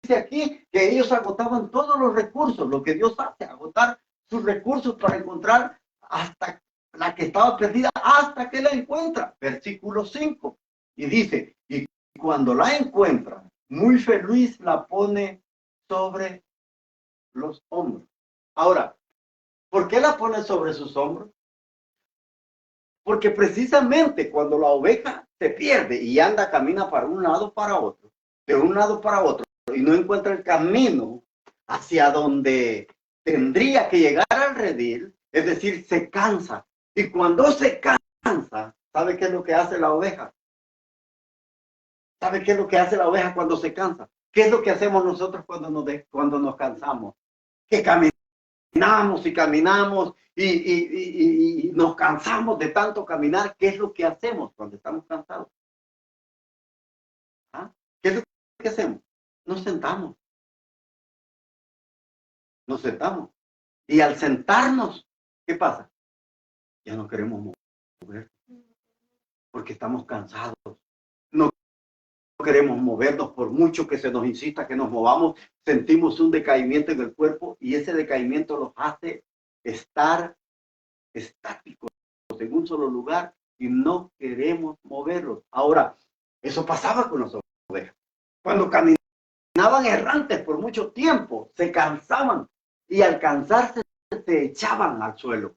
dice aquí? Que ellos agotaban todos los recursos, lo que Dios hace, agotar sus recursos para encontrar hasta la que estaba perdida, hasta que la encuentra. Versículo 5. Y dice, y cuando la encuentra, muy feliz la pone sobre los hombros. Ahora, ¿por qué la pone sobre sus hombros? Porque precisamente cuando la oveja se pierde y anda, camina para un lado, para otro, de un lado para otro, y no encuentra el camino hacia donde tendría que llegar al redil, es decir, se cansa. Y cuando se cansa, ¿sabe qué es lo que hace la oveja? ¿Sabe qué es lo que hace la oveja cuando se cansa? ¿Qué es lo que hacemos nosotros cuando nos cansamos? Que caminamos y caminamos y nos cansamos de tanto caminar. ¿Qué es lo que hacemos cuando estamos cansados? ¿Ah? ¿Qué es lo que hacemos? Nos sentamos. Nos sentamos. Y al sentarnos, ¿qué pasa? Ya no queremos mover porque estamos cansados. No queremos movernos por mucho que se nos insista que nos movamos. Sentimos un decaimiento en el cuerpo y ese decaimiento nos hace estar estáticos en un solo lugar y no queremos moverlos. Ahora, eso pasaba con las ovejas. Cuando caminaban errantes por mucho tiempo, se cansaban y al cansarse se echaban al suelo.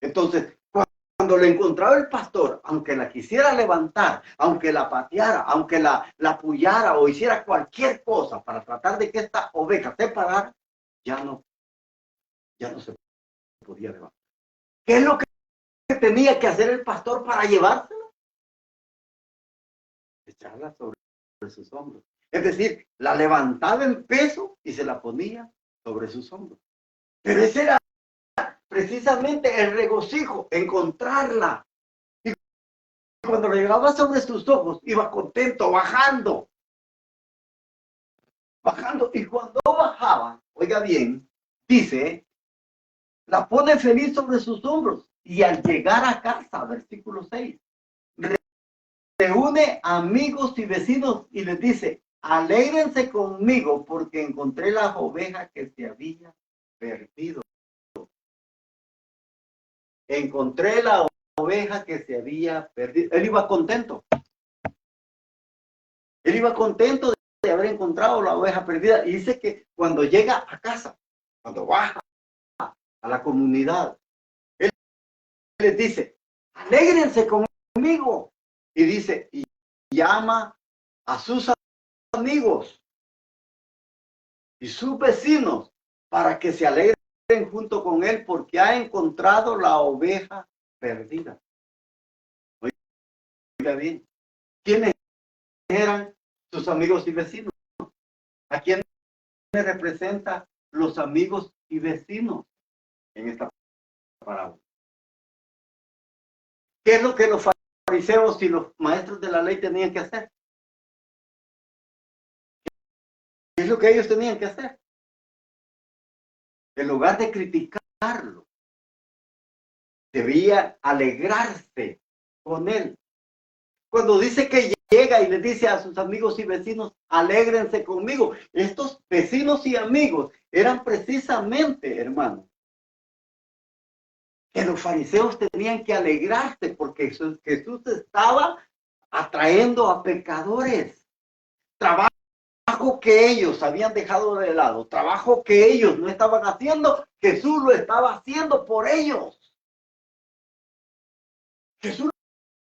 Entonces, cuando le encontraba el pastor, aunque la quisiera levantar, aunque la pateara, aunque la apoyara o hiciera cualquier cosa para tratar de que esta oveja se parara, ya no se podía levantar. ¿Qué es lo que tenía que hacer el pastor para llevársela? Echarla sobre sus hombros. Es decir, la levantaba en peso y se la ponía sobre sus hombros. Pero ese era precisamente el regocijo, encontrarla. Y cuando le llegaba sobre sus ojos, iba contento, bajando. Y cuando bajaba, oiga bien, dice, la pone feliz sobre sus hombros. Y al llegar a casa, versículo 6, reúne amigos y vecinos y les dice, alégrense conmigo porque encontré las ovejas que se había perdido. Encontré la oveja que se había perdido. Él iba contento. Él iba contento de haber encontrado la oveja perdida. Y dice que cuando llega a casa, cuando baja a la comunidad, él les dice, alégrense conmigo. Y dice, y llama a sus amigos y sus vecinos para que se alegren junto con él porque ha encontrado la oveja perdida. Oiga bien, ¿quiénes eran sus amigos y vecinos? ¿A quién representa los amigos y vecinos en esta parábola? ¿Qué es lo que los fariseos y los maestros de la ley tenían que hacer? ¿Qué es lo que ellos tenían que hacer? En lugar de criticarlo, debía alegrarse con él. Cuando dice que llega y le dice a sus amigos y vecinos, alégrense conmigo. Estos vecinos y amigos eran precisamente, hermanos, que los fariseos tenían que alegrarse porque Jesús estaba atrayendo a pecadores. Trabajo que ellos habían dejado de lado, trabajo que ellos no estaban haciendo, Jesús lo estaba haciendo por ellos. Jesús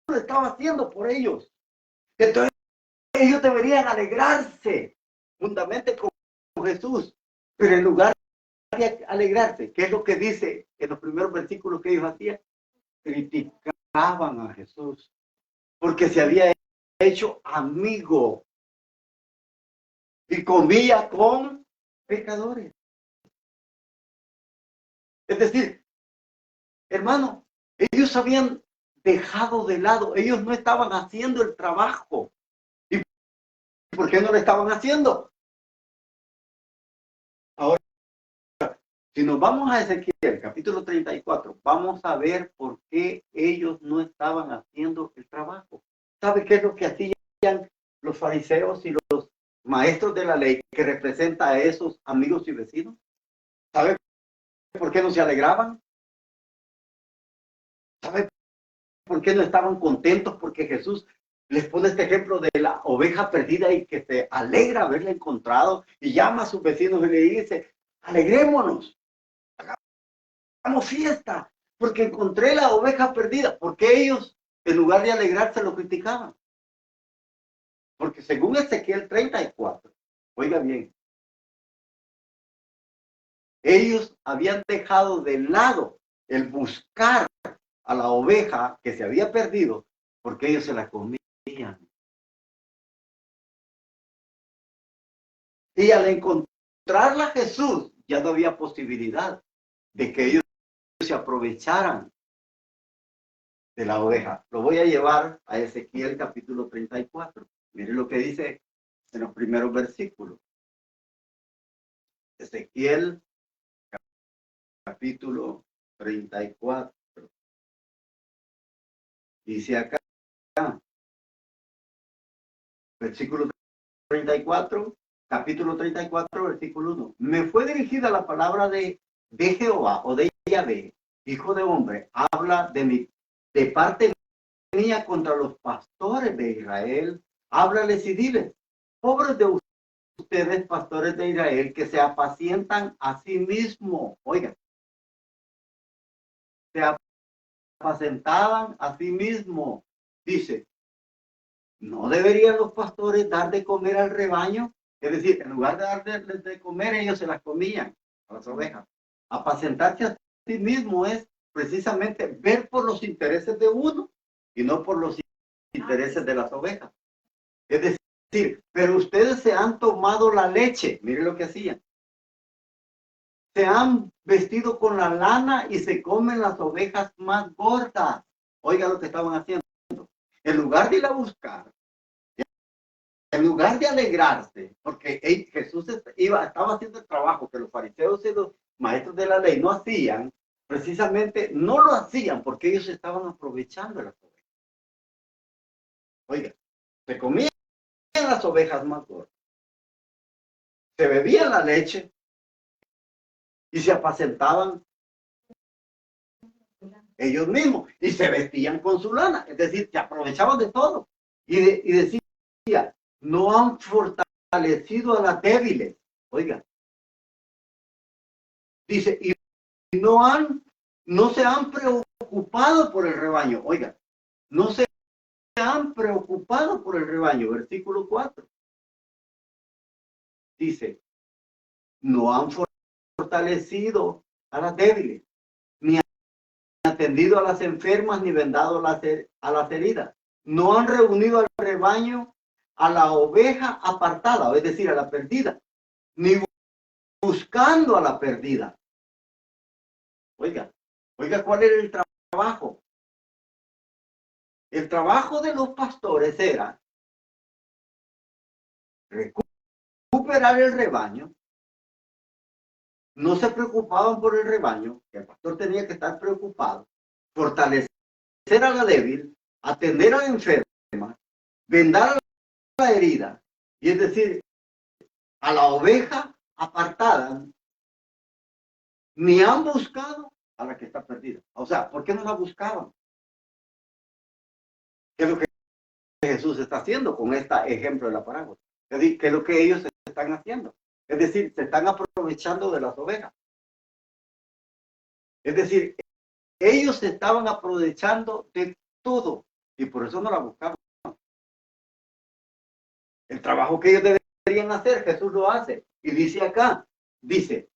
lo estaba haciendo por ellos. Entonces, ellos deberían alegrarse juntamente con Jesús, pero en lugar de alegrarse, ¿qué es lo que dice en los primeros versículos que ellos hacían? Criticaban a Jesús porque se había hecho amigo y comía con pecadores. Es decir, hermano, ellos habían dejado de lado, ellos no estaban haciendo el trabajo. ¿Y por qué no lo estaban haciendo? Si nos vamos a Ezequiel, capítulo 34, vamos a ver por qué ellos no estaban haciendo el trabajo. ¿Sabe qué es lo que hacían los fariseos y los maestros de la ley que representa a esos amigos y vecinos? ¿Sabe por qué no se alegraban? ¿Sabe por qué no estaban contentos? Porque Jesús les pone este ejemplo de la oveja perdida y que se alegra haberla encontrado y llama a sus vecinos y le dice, alegrémonos, hagamos fiesta, porque encontré la oveja perdida. Porque ellos, en lugar de alegrarse, lo criticaban. Porque según Ezequiel 34, oiga bien, ellos habían dejado de lado el buscar a la oveja que se había perdido, porque ellos se la comían. Y al encontrarla Jesús, ya no había posibilidad de que ellos se aprovecharan de la oveja. Lo voy a llevar a Ezequiel capítulo 34. Mire lo que dice en los primeros versículos. Ezequiel capítulo 34. Dice acá, versículo 34, capítulo 34, versículo 1. Me fue dirigida la palabra de Jehová o de Yahvé, hijo de hombre, habla de parte mía contra los pastores de Israel, háblales y diles, pobres de ustedes, pastores de Israel, que se apacientan a sí mismos. Oigan, se apacentaban a sí mismos. Dice, ¿no deberían los pastores dar de comer al rebaño? Es decir, en lugar de darles de comer, ellos se las comían a las ovejas. Apacentarse a sí mismo es precisamente ver por los intereses de uno y no por los intereses de las ovejas. Es decir, pero ustedes se han tomado la leche, miren lo que hacían. Se han vestido con la lana y se comen las ovejas más gordas. Oiga lo que estaban haciendo. En lugar de ir a buscar, en lugar de alegrarse, porque Jesús estaba haciendo el trabajo que los fariseos y los maestros de la ley no hacían, precisamente no lo hacían porque ellos estaban aprovechando las ovejas. Oiga, se comían las ovejas más gordas, se bebían la leche y se apacentaban ellos mismos y se vestían con su lana, es decir, se aprovechaban de todo y decía, no han fortalecido a las débiles, oiga, dice, y no se han preocupado por el rebaño, oiga, no se han preocupado por el rebaño, versículo 4, dice, no han fortalecido a las débiles, ni atendido a las enfermas, ni vendado a las heridas. No han reunido al rebaño, a la oveja apartada, es decir, a la perdida, ni buscando a la perdida. Oiga, ¿cuál era el trabajo? El trabajo de los pastores era recuperar el rebaño. No se preocupaban por el rebaño, el pastor tenía que estar preocupado, fortalecer a la débil, atender a la enferma, vendar a la herida, y es decir, a la oveja apartada, ni han buscado a la que está perdida. O sea, ¿por qué no la buscaban? ¿Qué es lo que Jesús está haciendo con este ejemplo de la parábola? Es decir, ¿qué es lo que ellos están haciendo? Es decir, se están aprovechando de las ovejas. Es decir, ellos se estaban aprovechando de todo y por eso no la buscaban. El trabajo que ellos deberían hacer, Jesús lo hace. Y dice acá, dice,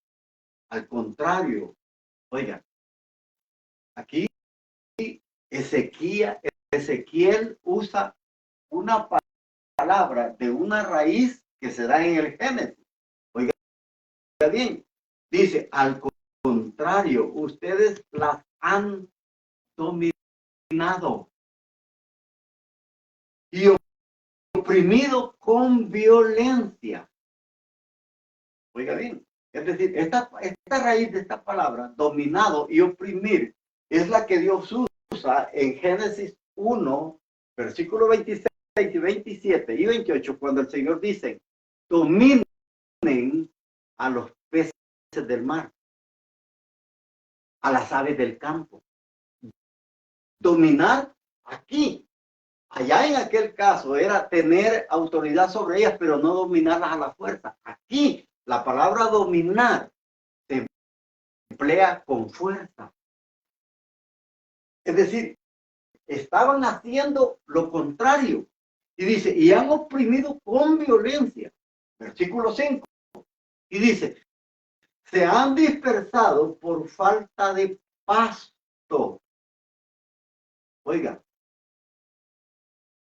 al contrario, oiga, aquí Ezequiel usa una palabra de una raíz que se da en el Génesis. Oiga bien, dice, al contrario, ustedes las han dominado y oprimido con violencia. Oiga bien, Es decir, esta raíz de esta palabra, dominado y oprimir, es la que Dios usa en Génesis 1, versículo 26 y 27 y 28, cuando el Señor dice, dominen a los peces del mar, a las aves del campo. Dominar aquí. Allá en aquel caso era tener autoridad sobre ellas, pero no dominarlas a la fuerza. Aquí la palabra dominar se emplea con fuerza. Es decir, estaban haciendo lo contrario. Y dice, y han oprimido con violencia. Versículo 5. Y dice, se han dispersado por falta de pasto. Oiga,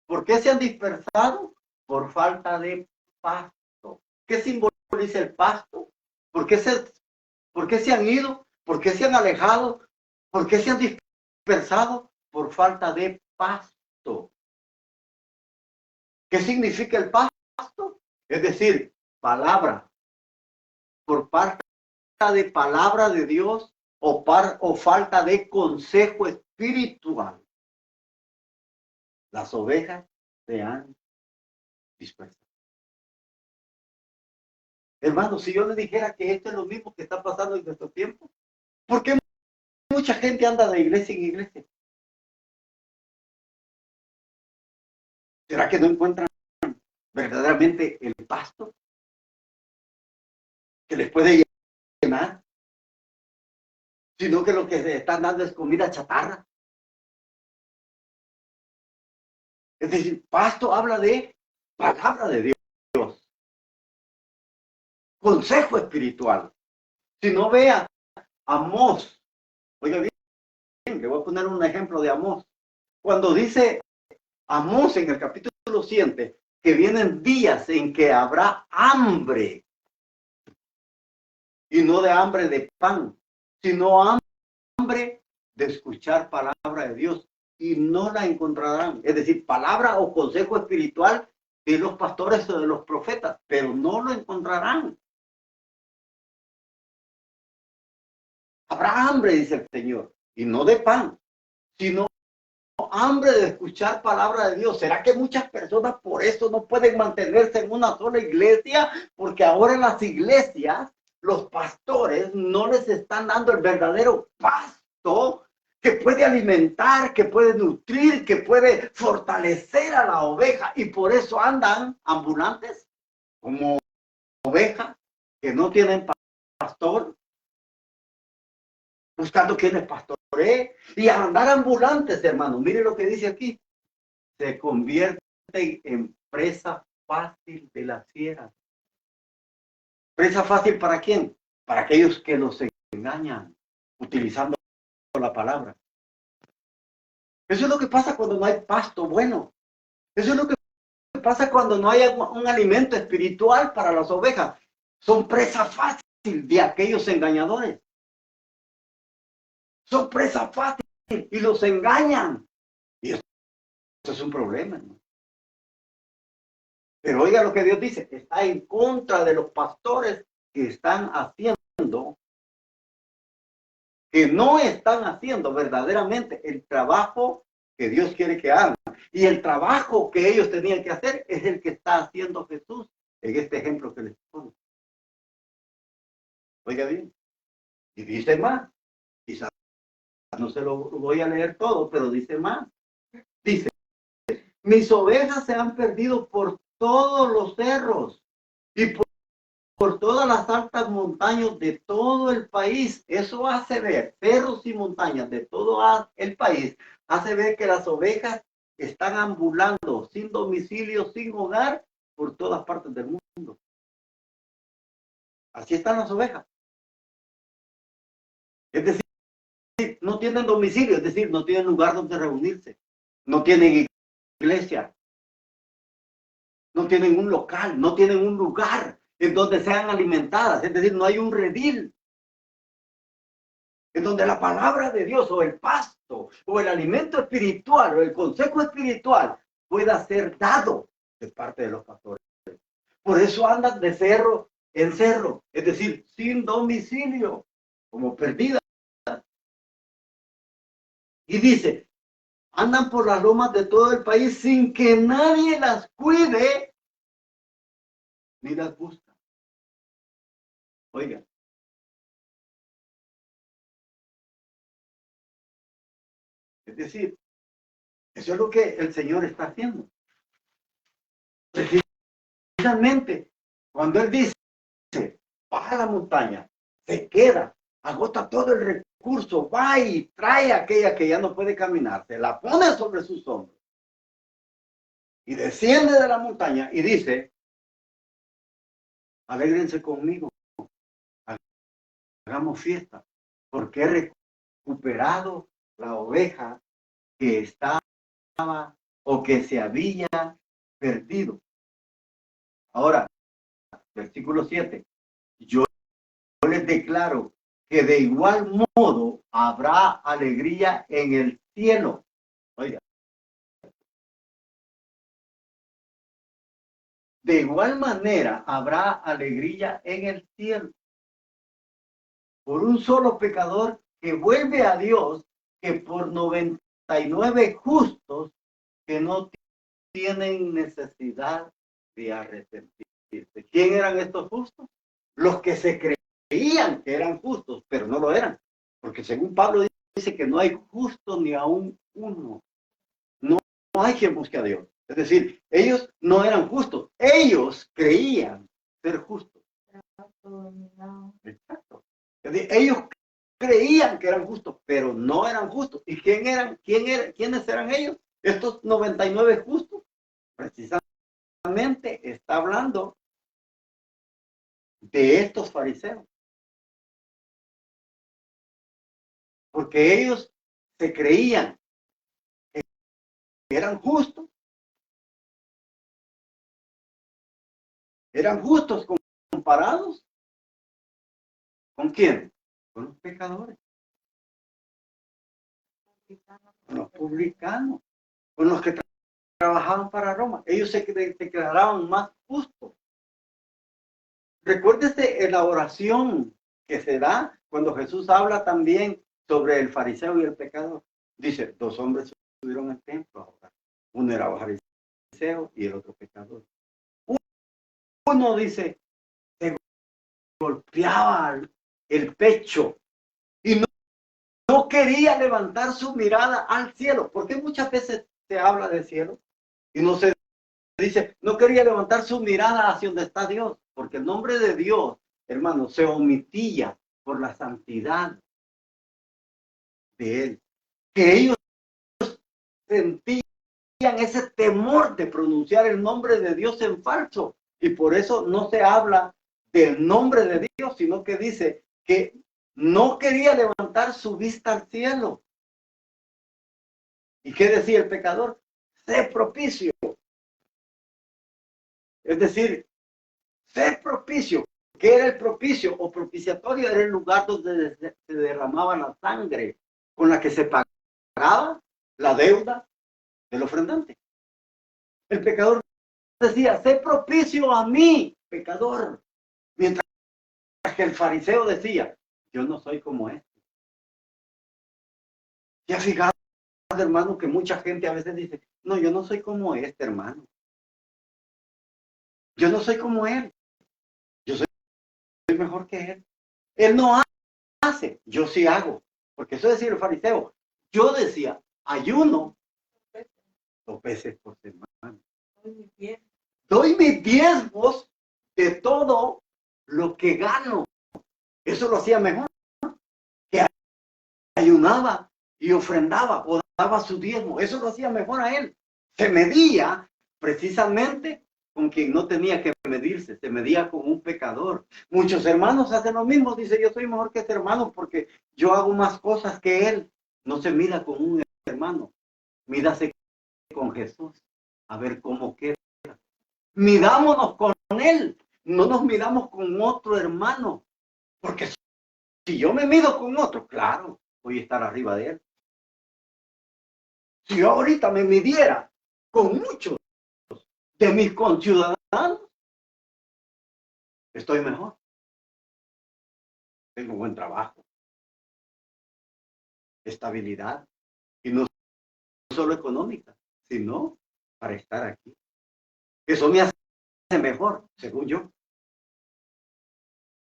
¿por qué se han dispersado? Por falta de pasto. ¿Qué simboliza el pasto? ¿Por qué se han ido? ¿Por qué se han alejado? ¿Por qué se han dispersado? Por falta de pasto. ¿Qué significa el pasto? Es decir, palabra. Por falta de palabra de Dios o falta de consejo espiritual. Las ovejas se han dispersado. Hermano, si yo le dijera que esto es lo mismo que está pasando en nuestro tiempo, ¿por qué mucha gente anda de iglesia en iglesia? ¿Será que no encuentran verdaderamente el pasto que les puede llenar? Sino que lo que se están dando es comida chatarra. Es decir, pasto habla de palabra de Dios. Consejo espiritual. Si no vea Amós, oiga bien, le voy a poner un ejemplo de Amós. Cuando dice Amós en el capítulo 7, que vienen días en que habrá hambre, y no de hambre de pan, sino hambre de escuchar palabra de Dios, y no la encontrarán. Es decir, palabra o consejo espiritual de los pastores o de los profetas, pero no lo encontrarán. Habrá hambre, dice el Señor, y no de pan, sino hambre de escuchar palabra de Dios. ¿Será que muchas personas por eso no pueden mantenerse en una sola iglesia? Porque ahora en las iglesias, los pastores no les están dando el verdadero pasto que puede alimentar, que puede nutrir, que puede fortalecer a la oveja. Y por eso andan ambulantes como ovejas que no tienen pastor, buscando quienes pastoree, y a andar ambulantes, hermano. Mire lo que dice aquí. Se convierten en presa fácil de las fieras. ¿Presa fácil para quién? Para aquellos que los engañan, utilizando la palabra. Eso es lo que pasa cuando no hay pasto bueno. Eso es lo que pasa cuando no hay un alimento espiritual para las ovejas. Son presa fácil de aquellos engañadores. Son presa fácil y los engañan. Y eso es un problema, ¿no? Pero oiga lo que Dios dice, está en contra de los pastores que están haciendo, que no están haciendo verdaderamente el trabajo que Dios quiere que hagan. Y el trabajo que ellos tenían que hacer es el que está haciendo Jesús en este ejemplo que les pongo. Oiga bien, y dice más, quizás no se lo voy a leer todo, pero dice más. Dice, mis ovejas se han perdido por todos los cerros y por todas las altas montañas de todo el país. Eso hace ver, cerros y montañas de todo el país, hace ver que las ovejas están ambulando sin domicilio, sin hogar, por todas partes del mundo. Así están las ovejas. Es decir, no tienen domicilio, es decir, no tienen lugar donde reunirse, no tienen iglesia, no tienen un local, no tienen un lugar en donde sean alimentadas, es decir, no hay un redil en donde la palabra de Dios o el pasto o el alimento espiritual o el consejo espiritual pueda ser dado de parte de los pastores. Por eso andan de cerro en cerro, es decir, sin domicilio, como perdidas. Y dice, andan por las lomas de todo el país sin que nadie las cuide ni las busca. Oiga, es decir, eso es lo que el Señor está haciendo. Precisamente, cuando Él dice, baja la montaña, se queda, agota todo el recurso, va y trae a aquella que ya no puede caminar, se la pone sobre sus hombros y desciende de la montaña y dice, alégrense conmigo, hagamos fiesta, porque he recuperado la oveja que estaba o que se había perdido. Ahora, versículo 7, yo les declaro que de igual modo habrá alegría en el cielo. Oiga, de igual manera habrá alegría en el cielo por un solo pecador que vuelve a Dios, que por 99 justos que no tienen necesidad de arrepentirse. ¿Quién eran estos justos? Los que se creían que eran justos, pero no lo eran. Porque según Pablo dice que no hay justo ni aún uno. No hay quien busque a Dios. Es decir, ellos no eran justos. Ellos creían ser justos. Exacto. Es decir, ellos creían que eran justos, pero no eran justos. ¿Y quiénes eran ellos? Estos 99 justos. Precisamente está hablando de estos fariseos. Porque ellos se creían que eran justos comparados ¿con quién? Con los pecadores, con los publicanos, con los que trabajaban para Roma. Ellos se declaraban más justos. Recuérdese en la oración que se da cuando Jesús habla también sobre el fariseo y el pecador. Dice, dos hombres subieron al templo a orar. Uno era fariseo y el otro pecador. Uno dice, se golpeaba el pecho y no quería levantar su mirada al cielo. ¿Por qué muchas veces se habla del cielo? Y no se dice, no quería levantar su mirada hacia donde está Dios, porque el nombre de Dios, hermano, se omitía por la santidad de Él. Que ellos sentían ese temor de pronunciar el nombre de Dios en falso. Y por eso no se habla del nombre de Dios, sino que dice que no quería levantar su vista al cielo. ¿Y qué decía el pecador? Sé propicio. Es decir, sé propicio. ¿Qué era el propicio o propiciatorio? Era el lugar donde se derramaba la sangre con la que se pagaba la deuda del ofrendante. El pecador decía, sé propicio a mí, pecador. Mientras que el fariseo decía, yo no soy como este. Ya fijado, hermano, que mucha gente a veces dice, no, yo no soy como este, hermano. Yo no soy como él. Yo soy mejor que él. Él no hace, yo sí hago. Porque eso decía el fariseo. Yo decía, ayuno 2 veces por semana. Doy mis diezmos de todo lo que gano. Eso lo hacía mejor. Que ayunaba y ofrendaba o daba su diezmo. Eso lo hacía mejor a él. Se medía precisamente con quien no tenía que medirse. Se medía con un pecador. Muchos hermanos hacen lo mismo. Dice, yo soy mejor que este hermano porque yo hago más cosas que él. No se mida con un hermano. Mídase con Jesús. A ver cómo queda. Midámonos con él. No nos midamos con otro hermano. Porque si yo me mido con otro, claro, voy a estar arriba de él. Si yo ahorita me midiera con muchos de mis conciudadanos, Estoy mejor. Tengo buen trabajo, estabilidad, y no solo económica, sino para estar aquí. Eso me hace mejor, según yo.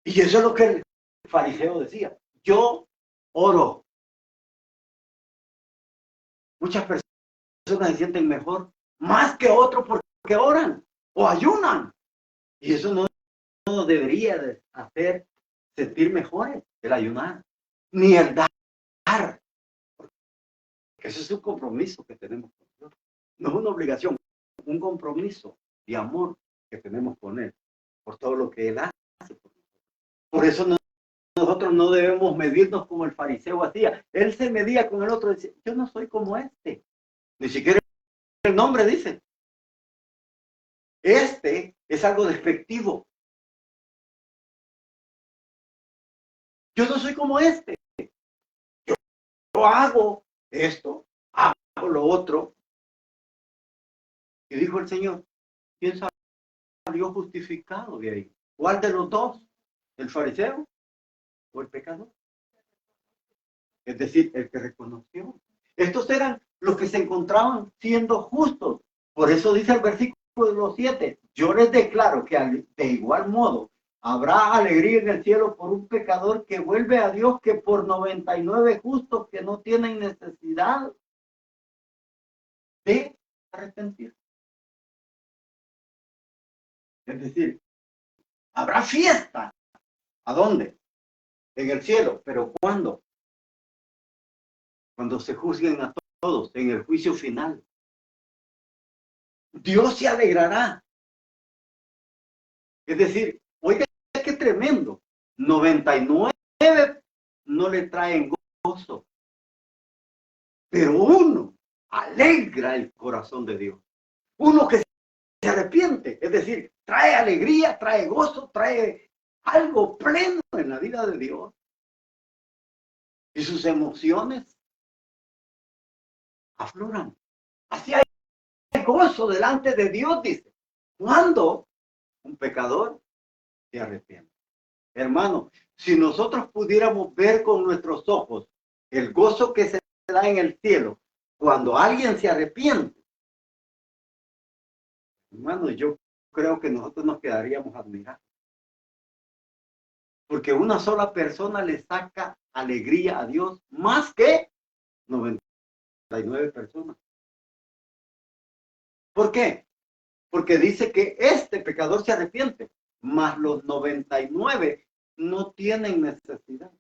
Y eso es lo que el fariseo decía. Yo oro. Muchas personas se sienten mejor más que otros porque oran o ayunan. Y eso no nos debería de hacer sentir mejores el ayunar, ni el dar. Ese es un compromiso que tenemos con Dios. No es una obligación, un compromiso de amor que tenemos con Él por todo lo que Él hace por nosotros. Por eso nosotros no debemos medirnos como el fariseo hacía. Él se medía con el otro y decía, yo no soy como este. Ni siquiera el nombre dice. Este es algo despectivo. Yo no soy como este. Yo hago esto, hago lo otro. Y dijo el Señor, ¿quién salió justificado de ahí? ¿Cuál de los dos? ¿El fariseo o el pecador? Es decir, el que reconoció. Estos eran los que se encontraban siendo justos. Por eso dice el versículo 7, yo les declaro que de igual modo habrá alegría en el cielo por un pecador que vuelve a Dios que por 99 justos que no tienen necesidad de arrepentir. Es decir, habrá fiesta. ¿A dónde? En el cielo. ¿Pero cuándo? Cuando se juzguen a todos en el juicio final. Dios se alegrará. Es decir, oiga, qué tremendo. 99 no le traen gozo, pero uno alegra el corazón de Dios. Uno que se arrepiente, es decir, trae alegría, trae gozo, trae algo pleno en la vida de Dios. Y sus emociones afloran. Así hay gozo delante de Dios, dice. Cuando un pecador se arrepiente. Hermano, si nosotros pudiéramos ver con nuestros ojos el gozo que se da en el cielo cuando alguien se arrepiente, hermano, yo creo que nosotros nos quedaríamos admirados. Porque una sola persona le saca alegría a Dios más que 99 personas. ¿Por qué? Porque dice que este pecador se arrepiente, mas los 99 no tienen necesidad.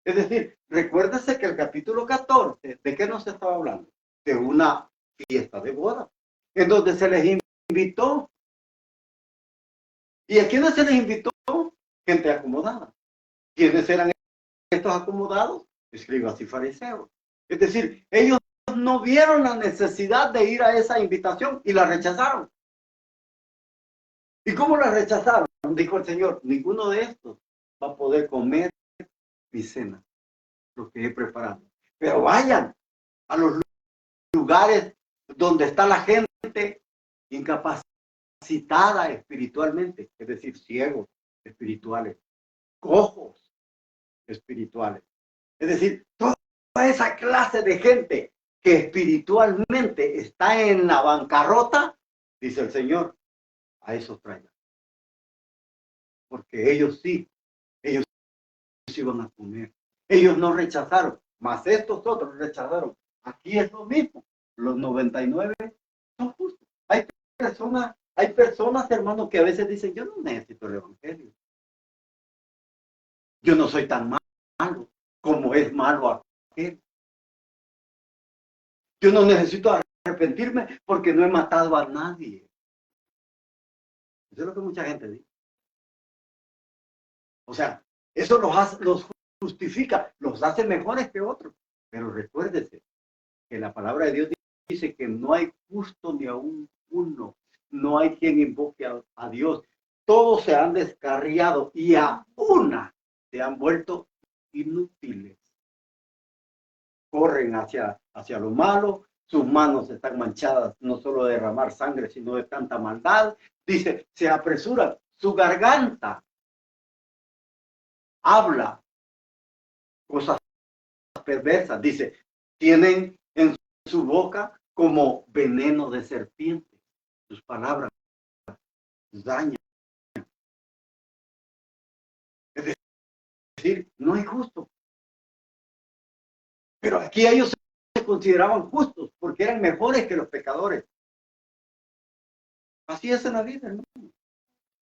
Es decir, recuérdese que el capítulo 14, ¿de qué nos estaba hablando? De una fiesta de boda, en donde se les invitó. ¿Y a quiénes se les invitó? Gente acomodada. ¿Quiénes eran estos acomodados? Escribas y fariseos. Es decir, ellos no vieron la necesidad de ir a esa invitación y la rechazaron. ¿Y cómo la rechazaron? Dijo el Señor, ninguno de estos va a poder comer mi cena, lo que he preparado. Pero vayan a los lugares donde está la gente incapacitada espiritualmente, es decir, ciegos espirituales, cojos espirituales. Es decir, toda esa clase de gente que espiritualmente está en la bancarrota, dice el Señor, a esos traigan. Porque ellos sí iban a comer. Ellos no rechazaron, mas estos otros rechazaron. Aquí es lo mismo. Los 99 son justos. Hay personas, hermanos, que a veces dicen, yo no necesito el evangelio. Yo no soy tan malo como es malo aquel. Yo no necesito arrepentirme porque no he matado a nadie. Eso es lo que mucha gente dice. O sea, eso los justifica, los hace mejores que otros. Pero recuérdese que la palabra de Dios dice que no hay justo ni aún uno. No hay quien invoque a Dios. Todos se han descarriado y a una se han vuelto inútiles. Corren hacia lo malo, sus manos están manchadas no solo de derramar sangre, sino de tanta maldad. Dice, se apresuran, su garganta habla cosas perversas. Dice, tienen en su boca como veneno de serpiente. Sus palabras dañan. Es decir, no es justo. Pero aquí ellos se consideraban justos porque eran mejores que los pecadores. Así es en la vida, hermano.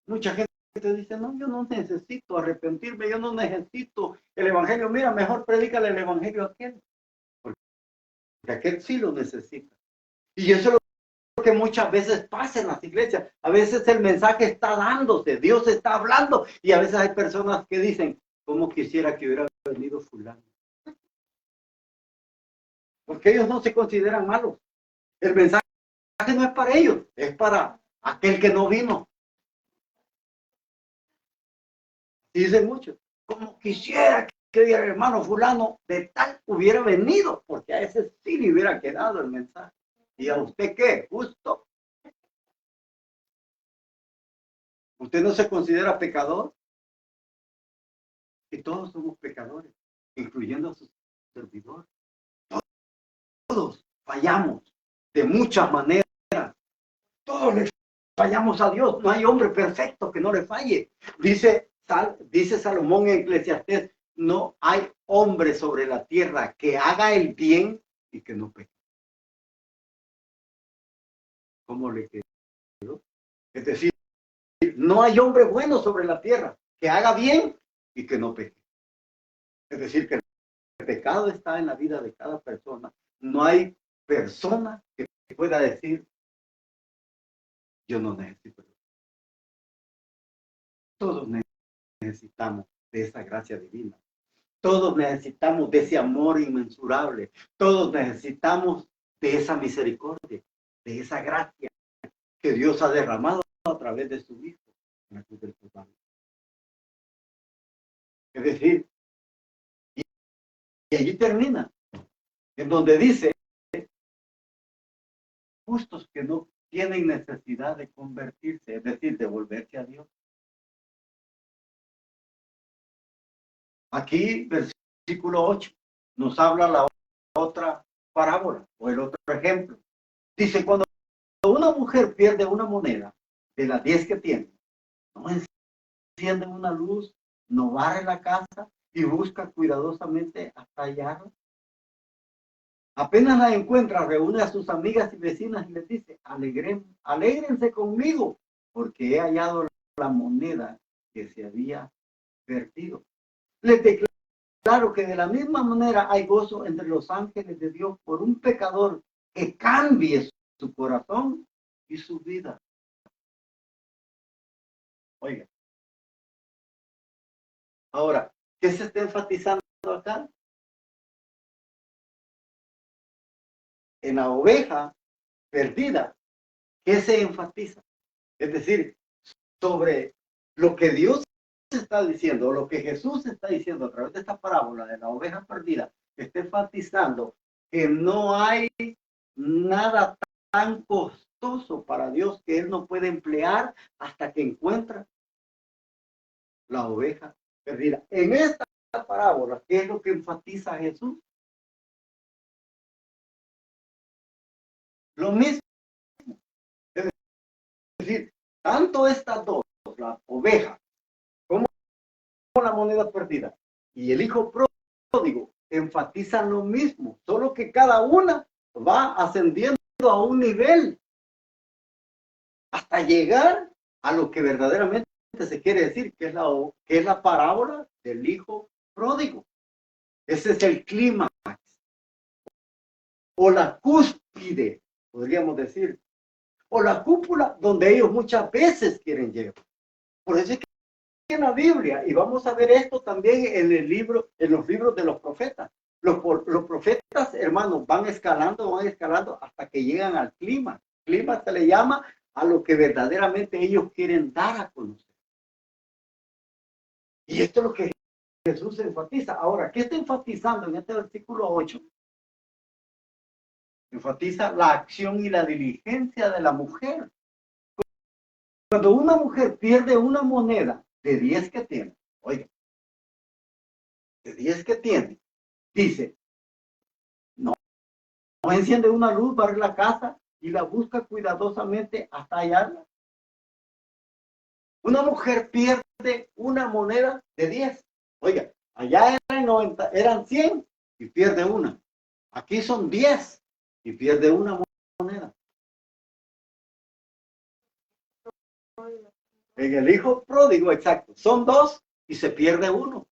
Mucha gente te dice, no, yo no necesito arrepentirme, yo no necesito el evangelio. Mira, mejor predícale el evangelio a aquel, porque aquel sí lo necesita. Y eso es lo que muchas veces pasa en las iglesias. A veces el mensaje está dándose, Dios está hablando, y a veces hay personas que dicen, ¿cómo quisiera que hubiera venido fulano? Porque ellos no se consideran malos. El mensaje no es para ellos, es para aquel que no vino. Y dicen muchos, como quisiera que el hermano fulano de tal hubiera venido, porque a ese sí le hubiera quedado el mensaje. ¿Y a usted qué? Justo. ¿Usted no se considera pecador? Y todos somos pecadores, incluyendo a su servidor. Todos fallamos de muchas maneras. Todos le fallamos a Dios. No hay hombre perfecto que no le falle. Dice Salomón en Eclesiastés, no hay hombre sobre la tierra que haga el bien y que no peque. ¿Cómo le quedó? Es decir, no hay hombre bueno sobre la tierra que haga bien y que no peque. Es decir, que el pecado está en la vida de cada persona. No hay persona que pueda decir, yo no necesito. Todos necesitamos de esa gracia divina. Todos necesitamos de ese amor inmensurable. Todos necesitamos de esa misericordia, de esa gracia que Dios ha derramado a través de su Hijo en la cruz del Calvario. Es decir, y allí termina, en donde dice, justos que no tienen necesidad de convertirse, es decir, de volverse a Dios. Aquí, versículo 8, nos habla la otra parábola o el otro ejemplo. Dice, cuando una mujer pierde una moneda de las 10 que tiene, no enciende una luz, no barre la casa y busca cuidadosamente hasta hallarla. Apenas la encuentra, reúne a sus amigas y vecinas y les dice, alégrense conmigo, porque he hallado la moneda que se había perdido. Les declaro que de la misma manera hay gozo entre los ángeles de Dios por un pecador que cambie su corazón y su vida. Oiga. Ahora, ¿qué se está enfatizando acá? En la oveja perdida, ¿qué se enfatiza? Es decir, sobre lo que Dios está diciendo, lo que Jesús está diciendo a través de esta parábola de la oveja perdida, está enfatizando que no hay nada tan costoso para Dios que Él no puede emplear hasta que encuentra la oveja perdida. En esta parábola, ¿qué es lo que enfatiza Jesús? Lo mismo. Es decir, tanto estas dos, la oveja como la moneda perdida y el hijo pródigo, enfatizan lo mismo, solo que cada una va ascendiendo a un nivel hasta llegar a lo que verdaderamente se quiere decir, que es la parábola del hijo pródigo. Ese es el clímax o la cúspide, podríamos decir, o la cúpula donde ellos muchas veces quieren llegar. Por eso es que en la Biblia, y vamos a ver esto también en los libros de los profetas. Los profetas, hermanos, van escalando hasta que llegan al clima. Clima se le llama a lo que verdaderamente ellos quieren dar a conocer. Y esto es lo que Jesús enfatiza. Ahora, ¿qué está enfatizando en este versículo 8? Enfatiza la acción y la diligencia de la mujer. Cuando una mujer pierde una moneda de 10 que tiene, oiga, de 10 que tiene, dice, no, no enciende una luz, barre la casa y la busca cuidadosamente hasta hallarla. Una mujer pierde una moneda de 10. Oiga, allá eran 90, eran 100 y pierde una. Aquí son 10 y pierde una moneda. En el hijo pródigo, exacto, son 2 y se pierde uno.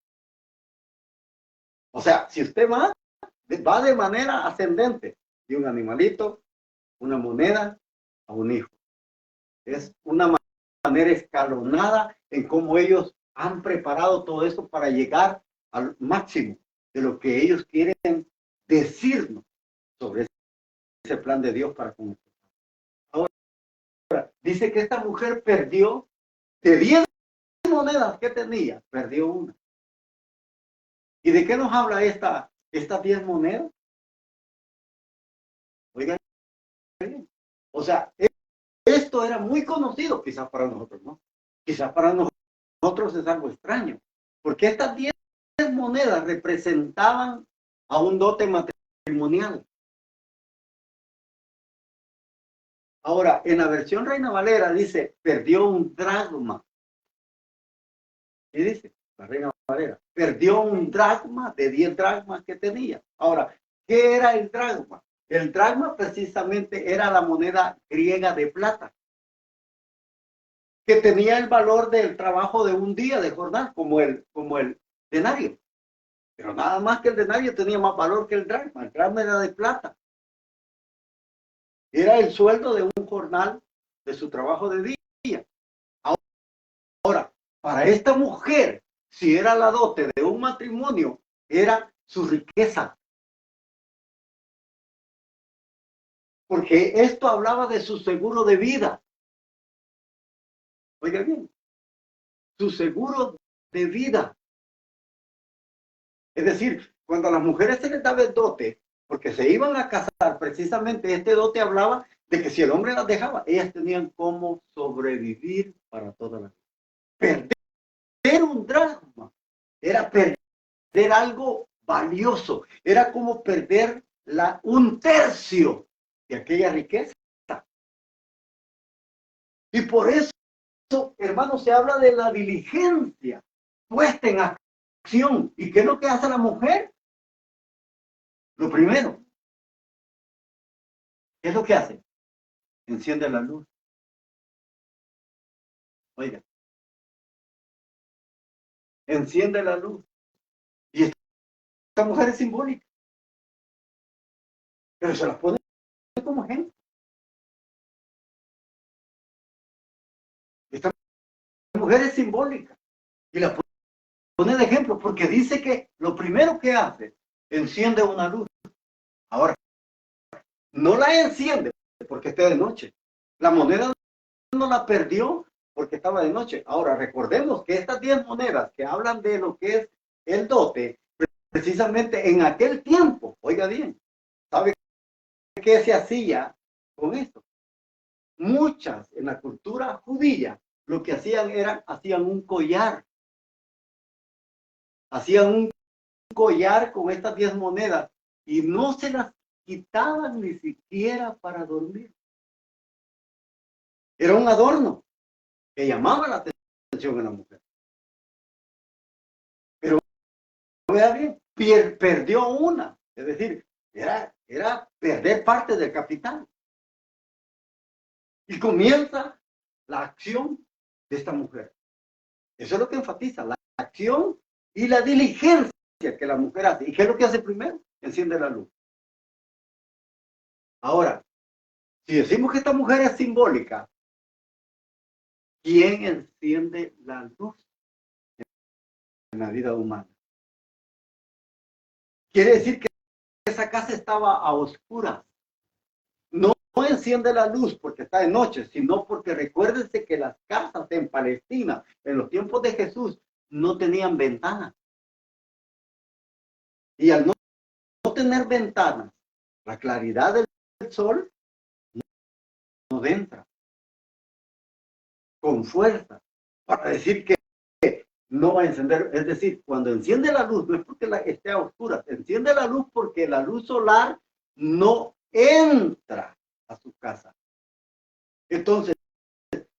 O sea, si usted va de manera ascendente, de un animalito, una moneda, a un hijo. Es una manera escalonada en cómo ellos han preparado todo esto para llegar al máximo de lo que ellos quieren decirnos sobre ese plan de Dios para con nosotros. Ahora, dice que esta mujer perdió de 10 monedas que tenía, perdió una. ¿Y de qué nos habla estas 10 monedas? Oigan, o sea, esto era muy conocido quizás para nosotros, ¿no? Quizás para nosotros es algo extraño, porque estas 10 monedas representaban a un dote matrimonial. Ahora, en la versión Reina Valera dice, perdió un dracma. Y dice, la Reina Valera, perdió un dracma de 10 dracmas que tenía. Ahora, ¿qué era el dracma? El dracma precisamente era la moneda griega de plata, que tenía el valor del trabajo de un día de jornal, como el denario. Pero nada más que el denario tenía más valor que el dracma. El dracma era de plata. Era el sueldo de un jornal de su trabajo de día. Ahora, para esta mujer, si era la dote de un matrimonio, era su riqueza. Porque esto hablaba de su seguro de vida. Oiga bien, su seguro de vida. Es decir, cuando a las mujeres se les daba el dote, porque se iban a casar, precisamente este dote hablaba de que si el hombre las dejaba, ellas tenían cómo sobrevivir para toda la vida. Perder un drama era perder algo valioso, era como perder un tercio de aquella riqueza. Y por eso, hermano, se habla de la diligencia puesta en acción. ¿Y qué es lo que hace la mujer? Lo primero, ¿qué es lo que hace? Enciende la luz. Oiga, enciende la luz. Y esta mujer es simbólica, pero se las pone como ejemplo. Esta mujer es simbólica y la pone de ejemplo porque dice que lo primero que hace, enciende una luz. Ahora, no la enciende porque esté de noche. La moneda no la perdió porque estaba de noche. Ahora, recordemos que estas 10 monedas que hablan de lo que es el dote, precisamente en aquel tiempo, oiga bien, ¿sabe qué se hacía con esto? Muchas en la cultura judía lo que hacían era, hacían un collar con estas 10 monedas y no se las quitaban ni siquiera para dormir. Era un adorno que llamaba la atención en la mujer. Pero vea bien, perdió una, es decir, era perder parte del capital. Y comienza la acción de esta mujer. Eso es lo que enfatiza, la acción y la diligencia que la mujer hace. ¿Y qué es lo que hace primero? Enciende la luz. Ahora, si decimos que esta mujer es simbólica, ¿quién enciende la luz en la vida humana? Quiere decir que esa casa estaba a oscuras. No enciende la luz porque está de noche, sino porque recuérdense que las casas en Palestina, en los tiempos de Jesús, no tenían ventanas. Y al no tener ventanas, la claridad del sol no entra. con fuerza para decir que no va a encender. Es decir, cuando enciende la luz, no es porque esté a oscuras, enciende la luz porque la luz solar no entra a su casa. Entonces,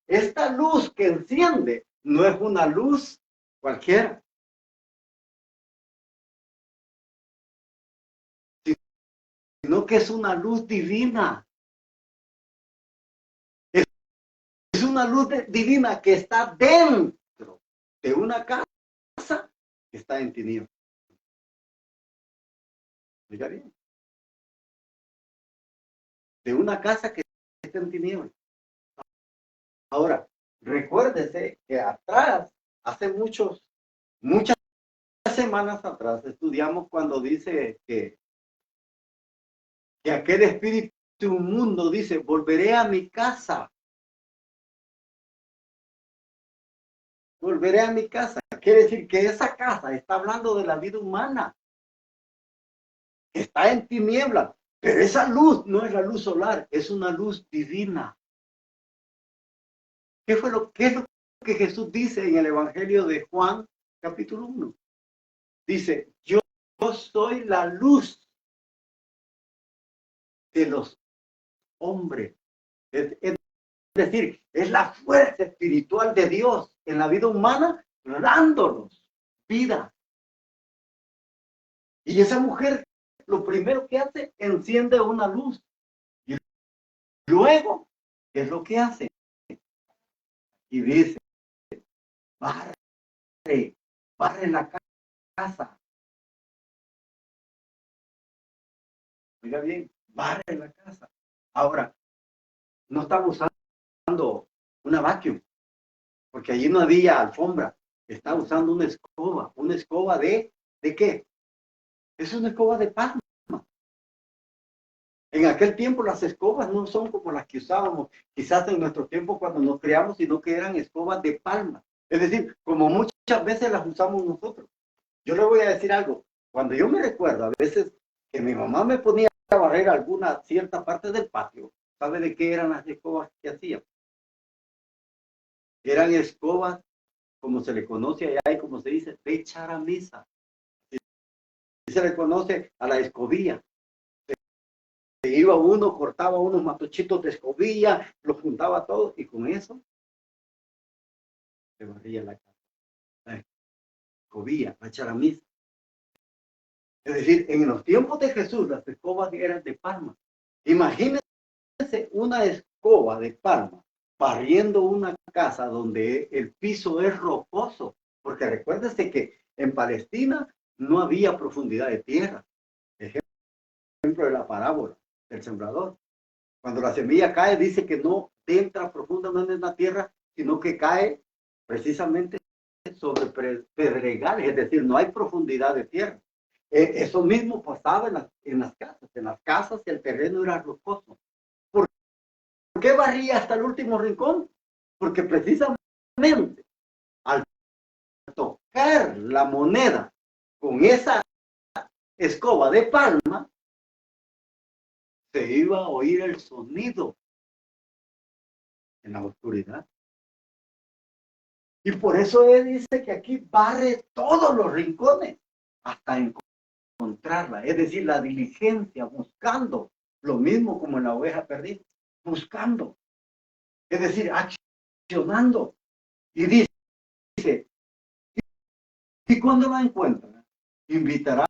esta luz que enciende no es una luz cualquiera, sino que es una luz divina. Es una luz divina que está dentro de una casa que está en tinieblas. Oiga bien. De una casa que está en tinieblas. Ahora, recuérdese que atrás, hace muchas semanas atrás, estudiamos cuando dice que aquel espíritu inmundo dice, volveré a mi casa. Volveré a mi casa. Quiere decir que esa casa está hablando de la vida humana. Está en tinieblas. Pero esa luz no es la luz solar, es una luz divina. ¿Qué es lo que Jesús dice en el Evangelio de Juan, capítulo 1? Dice, yo soy la luz de los hombres. Es decir, es la fuerza espiritual de Dios en la vida humana, dándonos vida. Y esa mujer, lo primero que hace, enciende una luz. Y luego, ¿qué es lo que hace? Y dice, barre la casa. Mira bien, barre la casa. Ahora, no estaba usando una vacuum, porque allí no había alfombra. Está usando una escoba ¿de qué? Es una escoba de palma. En aquel tiempo las escobas no son como las que usábamos quizás en nuestro tiempo cuando nos criamos, sino que eran escobas de palma. Es decir, como muchas veces las usamos nosotros. Yo le voy a decir algo. Cuando yo me recuerdo a veces que mi mamá me ponía a barrer alguna cierta parte del patio, ¿sabe de qué eran las escobas que hacían? Eran escobas, como se le conoce allá y como se dice, de charamisa. Y se le conoce a la escobilla. Se iba uno, cortaba unos matochitos de escobilla, los juntaba todos y con eso se barría la casa. La escobilla, la charamisa. Es decir, en los tiempos de Jesús las escobas eran de palma. Imagínense una escoba de palma barriendo una casa donde el piso es rocoso, porque recuérdese que en Palestina no había profundidad de tierra. Ejemplo de la parábola del sembrador. Cuando la semilla cae, dice que no entra profundamente en la tierra, sino que cae precisamente sobre pedregales, es decir, no hay profundidad de tierra. Eso mismo pasaba en las casas. En las casas el terreno era rocoso. ¿Por qué barría hasta el último rincón? Porque precisamente al tocar la moneda con esa escoba de palma, se iba a oír el sonido en la oscuridad. Y por eso él dice que aquí barre todos los rincones hasta encontrarla. Es decir, la diligencia, buscando, lo mismo como en la oveja perdida, buscando. Es decir, accionando. Y dice, y cuando la encuentra, invitará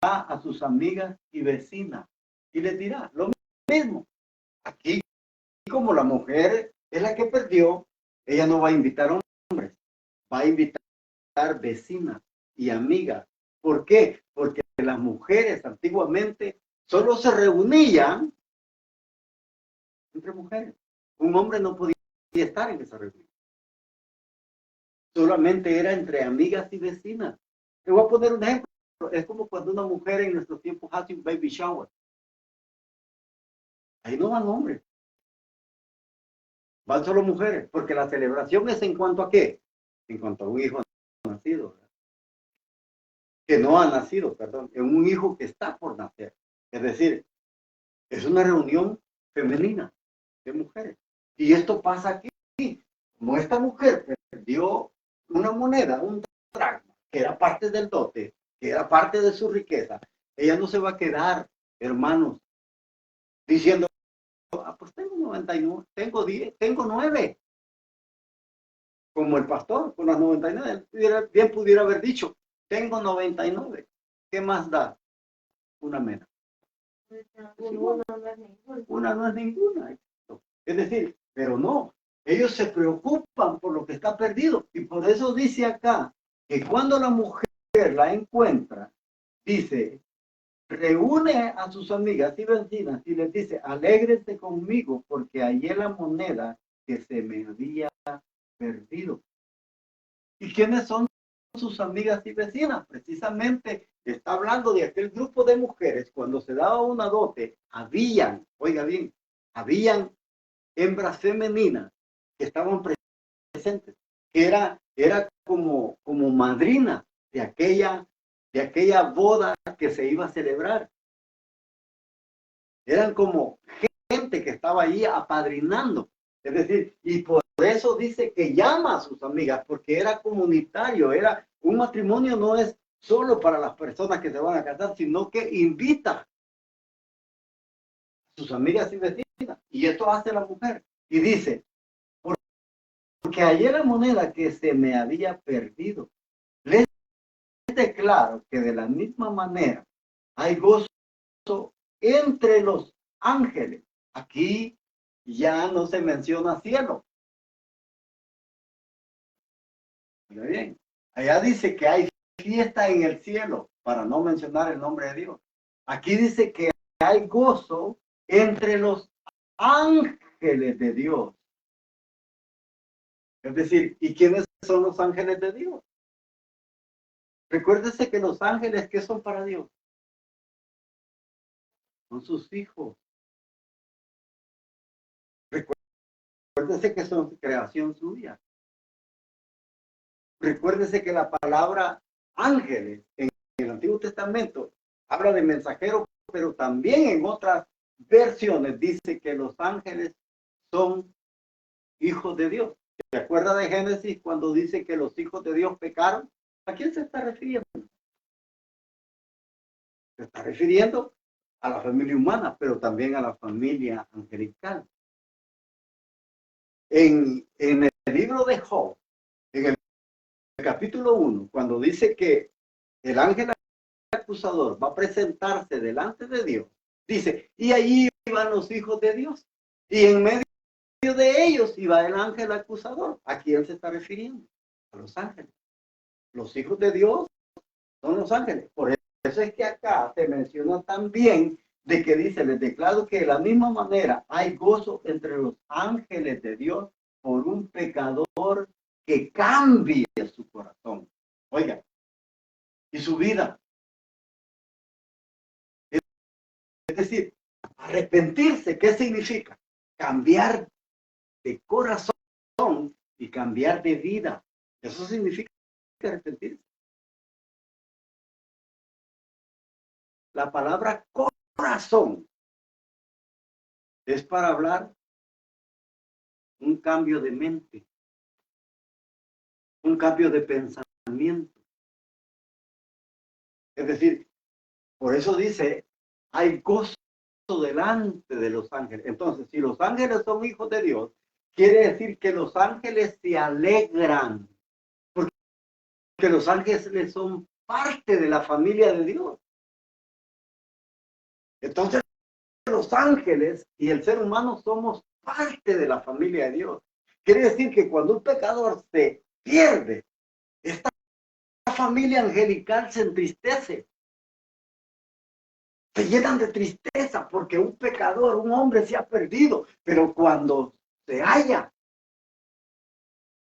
a sus amigas y vecinas y les dirá lo mismo. Aquí, como la mujer es la que perdió, ella no va a invitar hombres, va a invitar vecinas y amigas. ¿Por qué? Porque las mujeres antiguamente solo se reunían entre mujeres. Un hombre no podía estar en esa reunión. Solamente era entre amigas y vecinas. Te voy a poner un ejemplo. Es como cuando una mujer en nuestros tiempos hace un baby shower. Ahí no van hombres. Van solo mujeres. Porque la celebración es en cuanto a qué? En cuanto a un hijo nacido. ¿Verdad? Que no ha nacido, perdón. En un hijo que está por nacer. Es decir, es una reunión femenina de mujeres. Y esto pasa aquí. Como esta mujer perdió una moneda, un dracma, que era parte del dote, que era parte de su riqueza, ella no se va a quedar, hermanos, diciendo, ah, pues tengo 99, tengo 10, tengo 9, como el pastor con las 99, bien pudiera haber dicho, tengo 99, ¿qué más da? Una mena. Una no es ninguna. Es decir, pero no, ellos se preocupan por lo que está perdido. Y por eso dice acá que cuando la mujer la encuentra, dice, reúne a sus amigas y vecinas y les dice, alégrense conmigo porque hallé la moneda que se me había perdido. ¿Y quiénes son sus amigas y vecinas? Precisamente está hablando de aquel grupo de mujeres cuando se daba una dote, habían, oiga bien, habían hembras femeninas que estaban presentes, que era como madrina de aquella boda que se iba a celebrar. Eran como gente que estaba ahí apadrinando. Es decir, y por eso dice que llama a sus amigas, porque era comunitario, era un matrimonio, no es solo para las personas que se van a casar, sino que invita a sus amigas y vecinas. Y esto hace la mujer. Y dice, porque hallé la moneda que se me había perdido. Les declaro que de la misma manera hay gozo entre los ángeles. Aquí ya no se menciona cielo. Muy bien. Allá dice que hay fiesta en el cielo, para no mencionar el nombre de Dios. Aquí dice que hay gozo entre los ángeles de Dios. Es decir, ¿y quiénes son los ángeles de Dios? Recuérdese que los ángeles, ¿qué son para Dios? Son sus hijos. Recuérdese que son creación suya. Recuérdese que la palabra ángeles en el Antiguo Testamento habla de mensajeros, pero también en otras versiones dice que los ángeles son hijos de Dios. ¿Se acuerda de Génesis cuando dice que los hijos de Dios pecaron? ¿A quién se está refiriendo? Se está refiriendo a la familia humana, pero también a la familia angelical. En el libro de Job, en el capítulo 1, cuando dice que el ángel acusador va a presentarse delante de Dios, dice, y allí iban los hijos de Dios, y en medio de ellos iba el ángel acusador. ¿A quién se está refiriendo? A los ángeles. Los hijos de Dios son los ángeles. Por eso es que acá se menciona también de que dice, les declaro que de la misma manera hay gozo entre los ángeles de Dios por un pecador que cambie su corazón. Oiga, y su vida. Es decir, arrepentirse, ¿qué significa? Cambiar de corazón y cambiar de vida. Eso significa arrepentirse. La palabra corazón es para hablar un cambio de mente, un cambio de pensamiento. Es decir, por eso dice, hay gozo delante de los ángeles. Entonces, si los ángeles son hijos de Dios, quiere decir que los ángeles se alegran, porque los ángeles son parte de la familia de Dios. Entonces, los ángeles y el ser humano somos parte de la familia de Dios. Quiere decir que cuando un pecador se pierde, esta familia angelical se entristece. Se llenan de tristeza porque un pecador, un hombre se ha perdido. Pero cuando se halla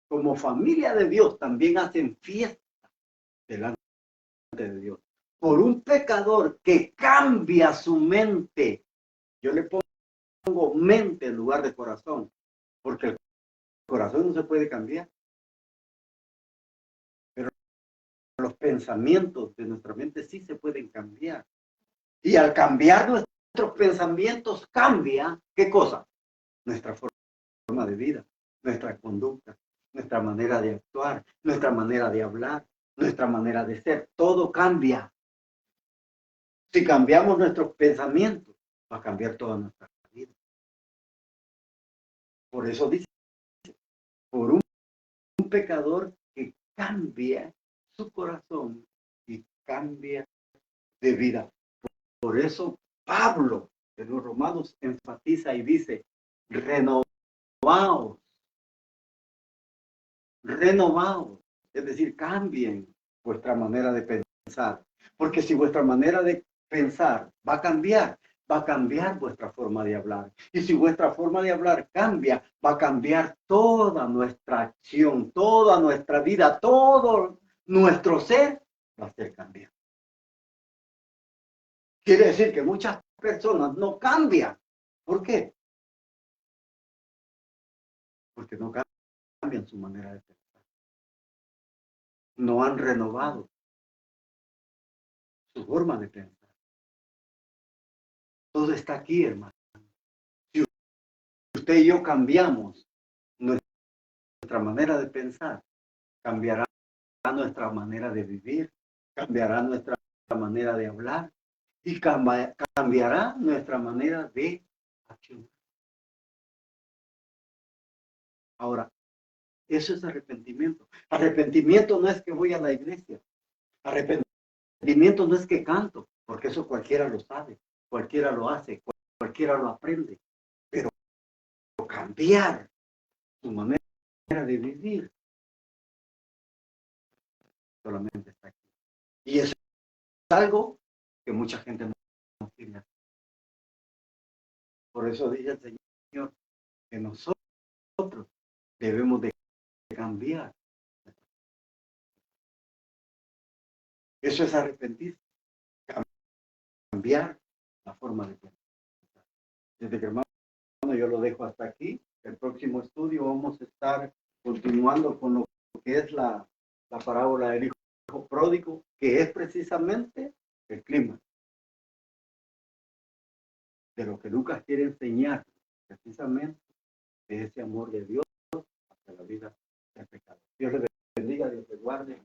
como familia de Dios, también hacen fiesta delante de Dios. Por un pecador que cambia su mente. Yo le pongo mente en lugar de corazón, porque el corazón no se puede cambiar. Pero los pensamientos de nuestra mente sí se pueden cambiar. Y al cambiar nuestros pensamientos, cambia, ¿qué cosa? Nuestra forma de vida. nuestra conducta, nuestra manera de actuar, nuestra manera de hablar, nuestra manera de ser. Todo cambia. Si cambiamos nuestros pensamientos, va a cambiar toda nuestra vida. Por eso dice, por un pecador que cambia su corazón y cambia de vida. Por eso Pablo en los Romanos enfatiza y dice, renovaos, renovaos, es decir, cambien vuestra manera de pensar, porque si vuestra manera de pensar va a cambiar vuestra forma de hablar. Y si vuestra forma de hablar cambia, va a cambiar toda nuestra acción, toda nuestra vida, todo nuestro ser va a ser cambiado. Quiere decir que muchas personas no cambian. ¿Por qué? Porque no cambian su manera de pensar. No han renovado su forma de pensar. Todo está aquí, hermano. Si usted y yo cambiamos nuestra manera de pensar, cambiará nuestra manera de vivir, cambiará nuestra manera de hablar y cambiará nuestra manera de accionar. Ahora, eso es arrepentimiento. Arrepentimiento no es que voy a la iglesia. Arrepentimiento no es que canto, porque eso cualquiera lo sabe, cualquiera lo hace, cualquiera lo aprende. Pero cambiar su manera de vivir solamente está aquí. Y eso es algo que mucha gente no quiere hacer. Por eso dice el Señor que nosotros debemos de cambiar. Eso es arrepentirse, cambiar la forma de pensar. Desde que, hermano, yo lo dejo hasta aquí. El próximo estudio vamos a estar continuando con lo que es la parábola del hijo pródigo, que es precisamente el clima de lo que Lucas quiere enseñar, precisamente de ese amor de Dios hacia la vida del pecado. Dios le bendiga, Dios le guarde.